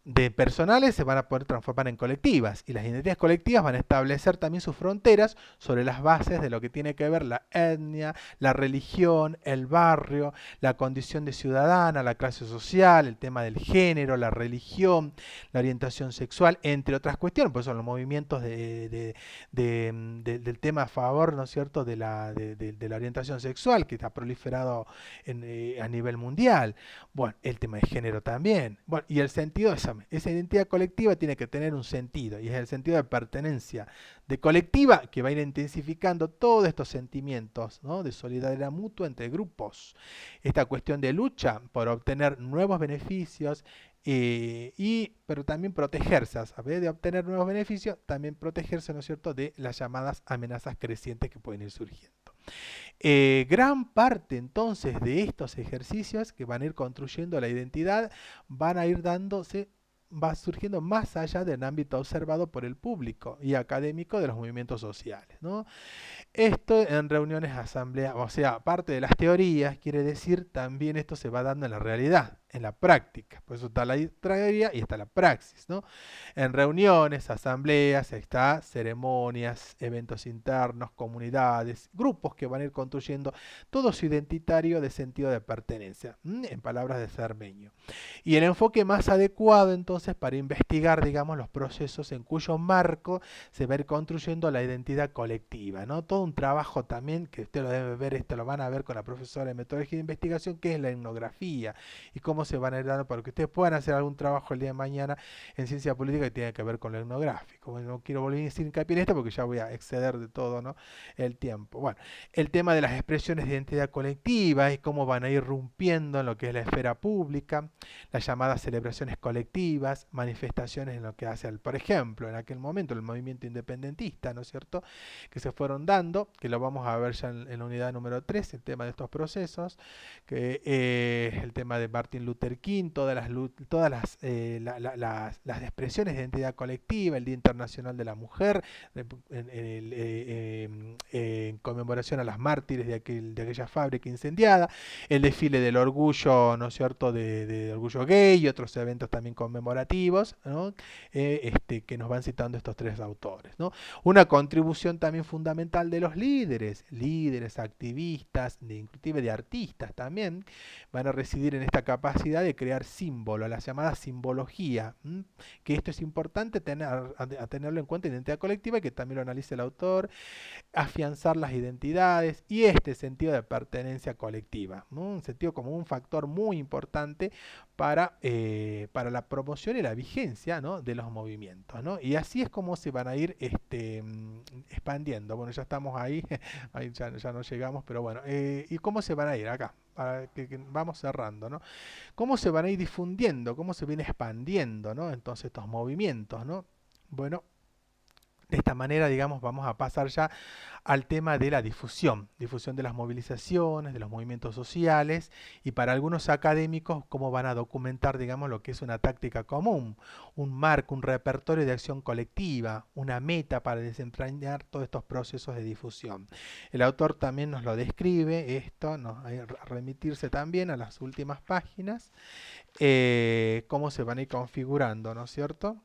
de personales se van a poder transformar en colectivas y las identidades colectivas van a establecer también sus fronteras sobre las bases de lo que tiene que ver la etnia, la religión, el barrio, la condición de ciudadana, la clase social, el tema del género, la religión, la orientación sexual, entre otras cuestiones. Por eso los movimientos del tema a favor, ¿no es cierto?, de la orientación sexual que está proliferado a nivel mundial. Bueno, el tema de género también. Bueno, y el sentido de esa identidad colectiva tiene que tener un sentido, y es el sentido de pertenencia de colectiva que va a ir intensificando todos estos sentimientos, ¿no?, de solidaridad mutua entre grupos. Esta cuestión de lucha por obtener nuevos beneficios, pero también protegerse, a vez de obtener nuevos beneficios, también protegerse, ¿no es cierto?, de las llamadas amenazas crecientes que pueden ir surgiendo. Gran parte entonces de estos ejercicios que van a ir construyendo la identidad van a ir va surgiendo más allá del ámbito observado por el público y académico de los movimientos sociales, ¿no? Esto en reuniones, asambleas, o sea, aparte de las teorías, quiere decir también esto se va dando en la realidad, en la práctica. Por eso está la teoría y está la praxis, ¿no? En reuniones, asambleas, está ceremonias, eventos internos, comunidades, grupos que van a ir construyendo todo su identitario de sentido de pertenencia, en palabras de Cermeño. Y el enfoque más adecuado entonces para investigar, digamos, los procesos en cuyo marco se va a ir construyendo la identidad colectiva, ¿no? Todo un trabajo también que usted lo debe ver, esto lo van a ver con la profesora de metodología de investigación, que es la etnografía, y cómo se van a ir dando para que ustedes puedan hacer algún trabajo el día de mañana en ciencia política que tiene que ver con lo etnográfico. Bueno, no quiero volver a decir hincapié en esto porque ya voy a exceder de todo, ¿no?, el tiempo. Bueno, el tema de las expresiones de identidad colectiva y cómo van a ir rompiendo en lo que es la esfera pública, las llamadas celebraciones colectivas, manifestaciones en lo que hace, por ejemplo, en aquel momento el movimiento independentista, ¿no es cierto?, que se fueron dando, que lo vamos a ver ya en la unidad número 3, el tema de estos procesos, que el tema de Martin Luther King, todas las expresiones de identidad colectiva, el Día Internacional de la Mujer, en conmemoración a las mártires de aquella fábrica incendiada, el desfile del orgullo, ¿no es cierto?, de orgullo gay y otros eventos también conmemorativos, ¿no?, que nos van citando estos tres autores, ¿no? Una contribución también fundamental de los líderes, activistas, inclusive de artistas también, van a residir en esta capacidad de crear símbolos, la llamada simbología, que esto es importante a tenerlo en cuenta, identidad colectiva, que también lo analiza el autor, afianzar las identidades y este sentido de pertenencia colectiva, ¿no?, un sentido como un factor muy importante para la promoción y la vigencia, ¿no?, de los movimientos, ¿no? Y así es como se van a ir expandiendo. Bueno, ya estamos ahí, ahí ya no llegamos, pero bueno, ¿y cómo se van a ir acá? Para que vamos cerrando, ¿no? ¿Cómo se van a ir difundiendo? ¿Cómo se viene expandiendo, ¿no?, entonces estos movimientos, ¿no? Bueno, de esta manera, digamos, vamos a pasar ya al tema de la difusión de las movilizaciones, de los movimientos sociales, y para algunos académicos, cómo van a documentar, digamos, lo que es una táctica común, un marco, un repertorio de acción colectiva, una meta para desentrañar todos estos procesos de difusión. El autor también nos lo describe, esto, hay que remitirse también a las últimas páginas, cómo se van a ir configurando, ¿no es cierto?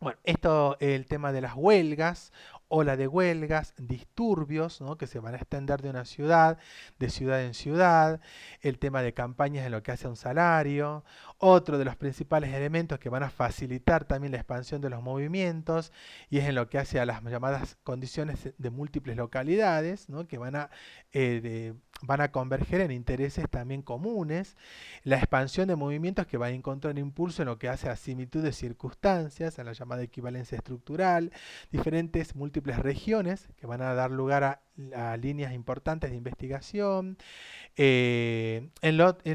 Bueno, esto, el tema de las huelgas, ola de huelgas, disturbios, ¿no?, que se van a extender de una ciudad, de ciudad en ciudad, el tema de campañas en lo que hace a un salario, otro de los principales elementos que van a facilitar también la expansión de los movimientos, y es en lo que hace a las llamadas condiciones de múltiples localidades, ¿no?, que van a converger en intereses también comunes, la expansión de movimientos que van a encontrar impulso en lo que hace a similitud de circunstancias, en la llamada equivalencia estructural, diferentes múltiples regiones que van a dar lugar a líneas importantes de investigación, en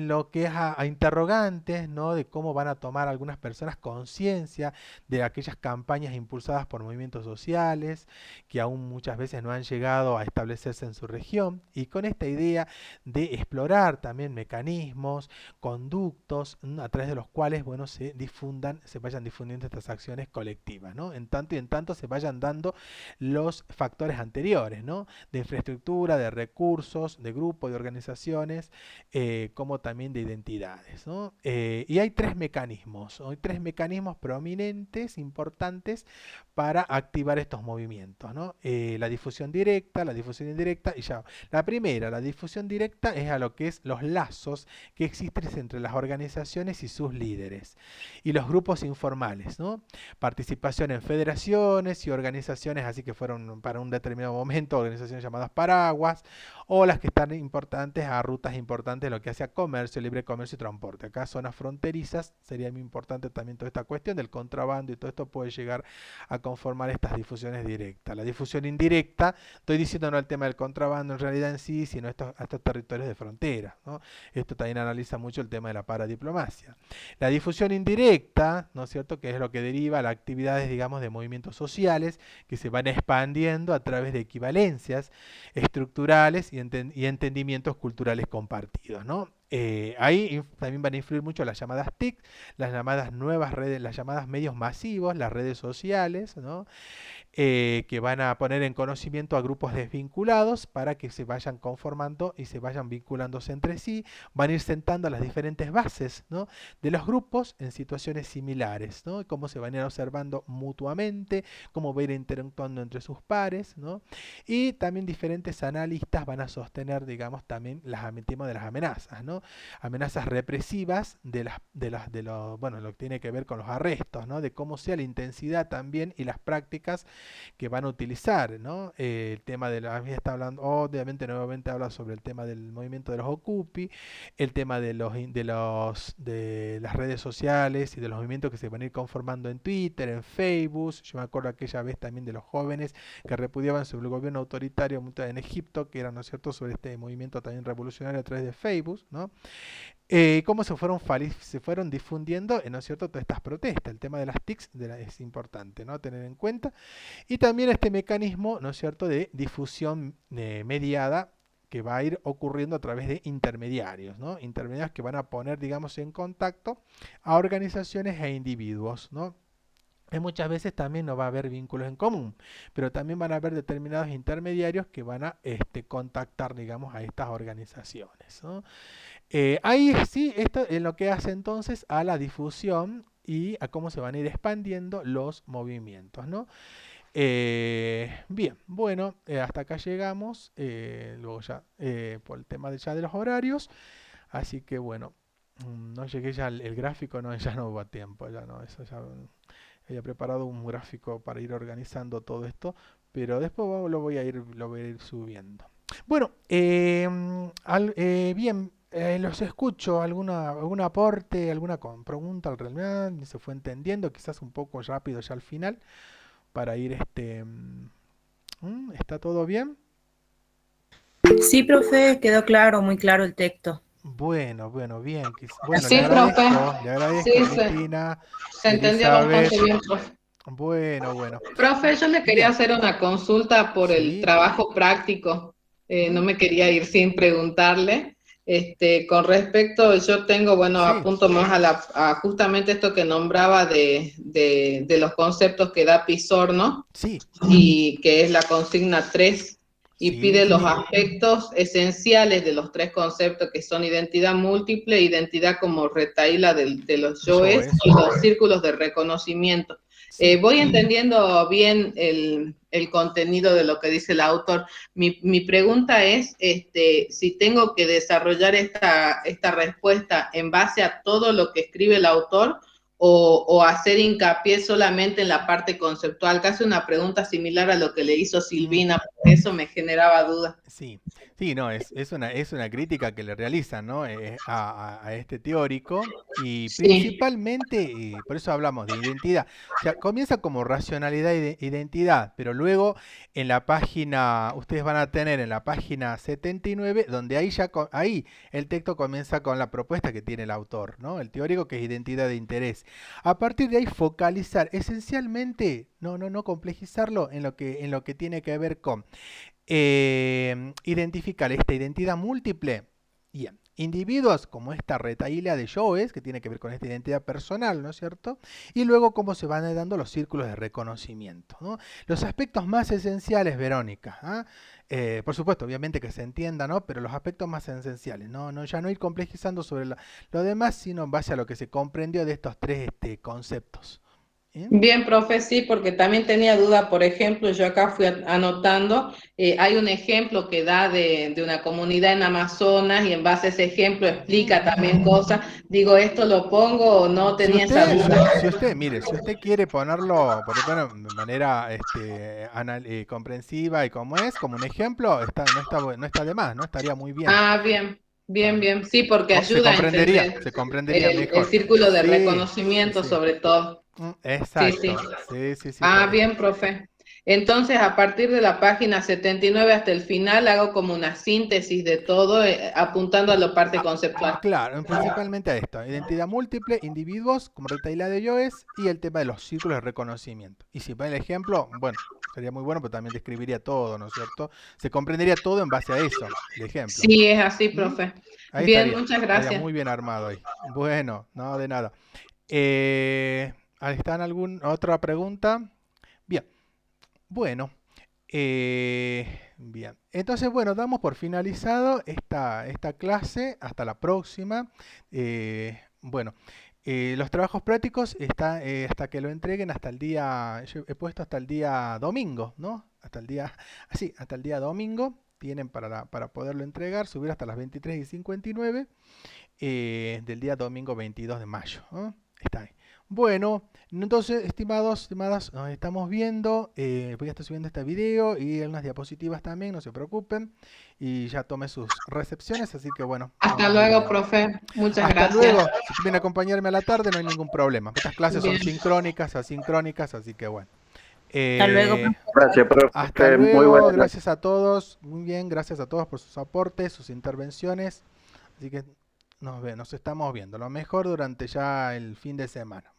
lo que es a interrogantes, ¿no?, de cómo van a tomar algunas personas conciencia de aquellas campañas impulsadas por movimientos sociales que aún muchas veces no han llegado a establecerse en su región, y con esta idea de explorar también mecanismos, conductos, a través de los cuales, bueno, se vayan difundiendo estas acciones colectivas, ¿no?, en tanto y en tanto se vayan dando los factores anteriores, ¿no?, de infraestructura, de recursos, de grupos, de organizaciones, como también de identidades, ¿no? Y hay tres mecanismos prominentes, importantes, para activar estos movimientos, ¿no? La difusión directa, la difusión indirecta, y ya. La primera, la difusión directa, es a lo que es los lazos que existen entre las organizaciones y sus líderes, y los grupos informales, ¿no? Participación en federaciones y organizaciones, así que fueron para un determinado momento, organizaciones llamadas paraguas, o las que están importantes a rutas importantes, lo que hace a comercio, libre comercio y transporte. Acá zonas fronterizas, sería muy importante también toda esta cuestión del contrabando, y todo esto puede llegar a conformar estas difusiones directas. La difusión indirecta, estoy diciendo no el tema del contrabando en realidad en sí, sino a estos territorios de frontera, ¿no? Esto también analiza mucho el tema de la paradiplomacia. La difusión indirecta, ¿no es cierto?, que es lo que deriva a las actividades, digamos, de movimientos sociales que se van expandiendo a través de equivalencias estructurales y entendimientos culturales compartidos, ¿no? Ahí también van a influir mucho las llamadas TIC, las llamadas nuevas redes, las llamadas medios masivos, las redes sociales, ¿no? Que van a poner en conocimiento a grupos desvinculados para que se vayan conformando y se vayan vinculándose entre sí, van a ir sentando las diferentes bases, ¿no?, de los grupos en situaciones similares, ¿no? Cómo se van a ir observando mutuamente, cómo va a ir interactuando entre sus pares, ¿no? Y también diferentes analistas van a sostener, digamos, también el tema de las amenazas, ¿no? Amenazas represivas bueno, lo que tiene que ver con los arrestos, ¿no? De cómo sea la intensidad también y las prácticas que van a utilizar, ¿no? El tema de la, está hablando, obviamente nuevamente habla sobre el tema del movimiento de los Ocupi, el tema de las redes sociales y de los movimientos que se van a ir conformando en Twitter, en Facebook. Yo me acuerdo aquella vez también de los jóvenes que repudiaban sobre el gobierno autoritario en Egipto, que era, ¿no es cierto?, sobre este movimiento también revolucionario a través de Facebook, ¿no? Cómo se fueron difundiendo, ¿no es cierto?, todas estas protestas. El tema de las TICs es importante, ¿no?, tener en cuenta. Y también este mecanismo, ¿no es cierto?, de difusión mediada, que va a ir ocurriendo a través de intermediarios, ¿no? Intermediarios que van a poner, digamos, en contacto a organizaciones e individuos, ¿no? Y muchas veces también no va a haber vínculos en común, pero también van a haber determinados intermediarios que van a contactar, digamos, a estas organizaciones, ¿no? Ahí sí, esto es lo que hace entonces a la difusión y a cómo se van a ir expandiendo los movimientos, ¿no? Bien, bueno, hasta acá llegamos, luego ya por el tema ya de los horarios, así que bueno, no llegué ya el gráfico, no, ya no hubo tiempo, ya no, eso ya había preparado un gráfico para ir organizando todo esto, pero después lo voy a ir subiendo. Bueno, bien, los escucho, algún aporte, alguna pregunta al realidad, se fue entendiendo, quizás un poco rápido ya al final, para ir ¿está todo bien? Sí, profe, quedó claro, muy claro el texto. Bueno, bien. Sí, profe. Le agradezco, Sí, Cristina, se entendió bastante Elizabeth. bien, profe. Bueno. Profe, yo le quería Bien. hacer una consulta por el Sí. trabajo práctico. No me quería ir sin preguntarle. Con respecto, yo tengo, bueno, Sí. apunto más a justamente esto que nombraba de los conceptos que da Pisorno, Sí. y que es la consigna 3, y Sí. pide los aspectos esenciales de los 3 conceptos, que son identidad múltiple, identidad como retahíla de los yoes y los círculos de reconocimiento. Sí. Voy entendiendo bien el contenido de lo que dice el autor. Mi pregunta es si tengo que desarrollar esta respuesta en base a todo lo que escribe el autor, o hacer hincapié solamente en la parte conceptual. Casi una pregunta similar a lo que le hizo Silvina, porque eso me generaba dudas. Sí, no, es una crítica que le realizan, ¿no? A este teórico, y Sí. principalmente, por eso hablamos de identidad. O sea, comienza como racionalidad e identidad, pero luego en la página, ustedes van a tener en la página 79, donde ahí el texto comienza con la propuesta que tiene el autor, ¿no? El teórico, que es identidad de interés. A partir de ahí focalizar esencialmente, no complejizarlo en lo que tiene que ver con identificar esta identidad múltiple. Bien. individuos como esta retahíla de yoes, que tiene que ver con esta identidad personal, ¿no es cierto? Y luego cómo se van dando los círculos de reconocimiento, ¿no? Los aspectos más esenciales, Verónica, ¿ah? Por supuesto, obviamente que se entienda, ¿no? Pero los aspectos más esenciales, ya no ir complejizando sobre lo demás, sino en base a lo que se comprendió de estos tres conceptos. ¿Bien? Bien, profe, sí, porque también tenía duda, por ejemplo, yo acá fui anotando, hay un ejemplo que da de una comunidad en Amazonas y en base a ese ejemplo explica también cosas. Digo, ¿esto lo pongo o no? Tenía esa duda. Mire, si usted quiere ponerlo, por ejemplo, de manera comprensiva y como un ejemplo, no está de más, ¿no? Estaría muy bien. Ah, bien, bien, bien. Sí, porque ayuda a entender se comprendería el mejor. círculo de Sí, reconocimiento sí. sobre todo. Exacto. Sí. Ah, bien, profe. Entonces, a partir de la página 79 hasta el final, hago como una síntesis de todo, apuntando a la parte conceptual. Claro, principalmente a esto. Identidad múltiple, individuos, como retahíla de yoes, y el tema de los círculos de reconocimiento. Y si pone el ejemplo, bueno, sería muy bueno, pero también describiría todo, ¿no es cierto? Se comprendería todo en base a eso, el ejemplo. Sí, es así, profe. Ahí Bien, estaría, muchas gracias. estaría muy bien armado ahí. Bueno, no, de nada. ¿Están alguna otra pregunta? Bien, bueno. Bien, entonces bueno, damos por finalizado esta clase, hasta la próxima. Los trabajos prácticos hasta que lo entreguen hasta el día, yo he puesto hasta el día domingo, ¿no? Hasta el día domingo tienen para poderlo entregar, subir hasta las 23:59 del día domingo 22 de mayo, ¿no? Está ahí. Bueno, entonces, estimadas, nos estamos viendo. Voy a estar subiendo este video y unas diapositivas también, no se preocupen. Y ya tomé sus recepciones, así que bueno. Hasta luego, profe. Muchas gracias. Hasta luego. Si quieren acompañarme a la tarde, no hay ningún problema. Estas clases son sincrónicas, asincrónicas, así que bueno. Hasta luego, profe. Gracias, profe. Hasta Muy luego, buenas gracias a todos. Muy bien, gracias a todos por sus aportes, sus intervenciones. Así que nos estamos viendo. Lo mejor durante ya el fin de semana.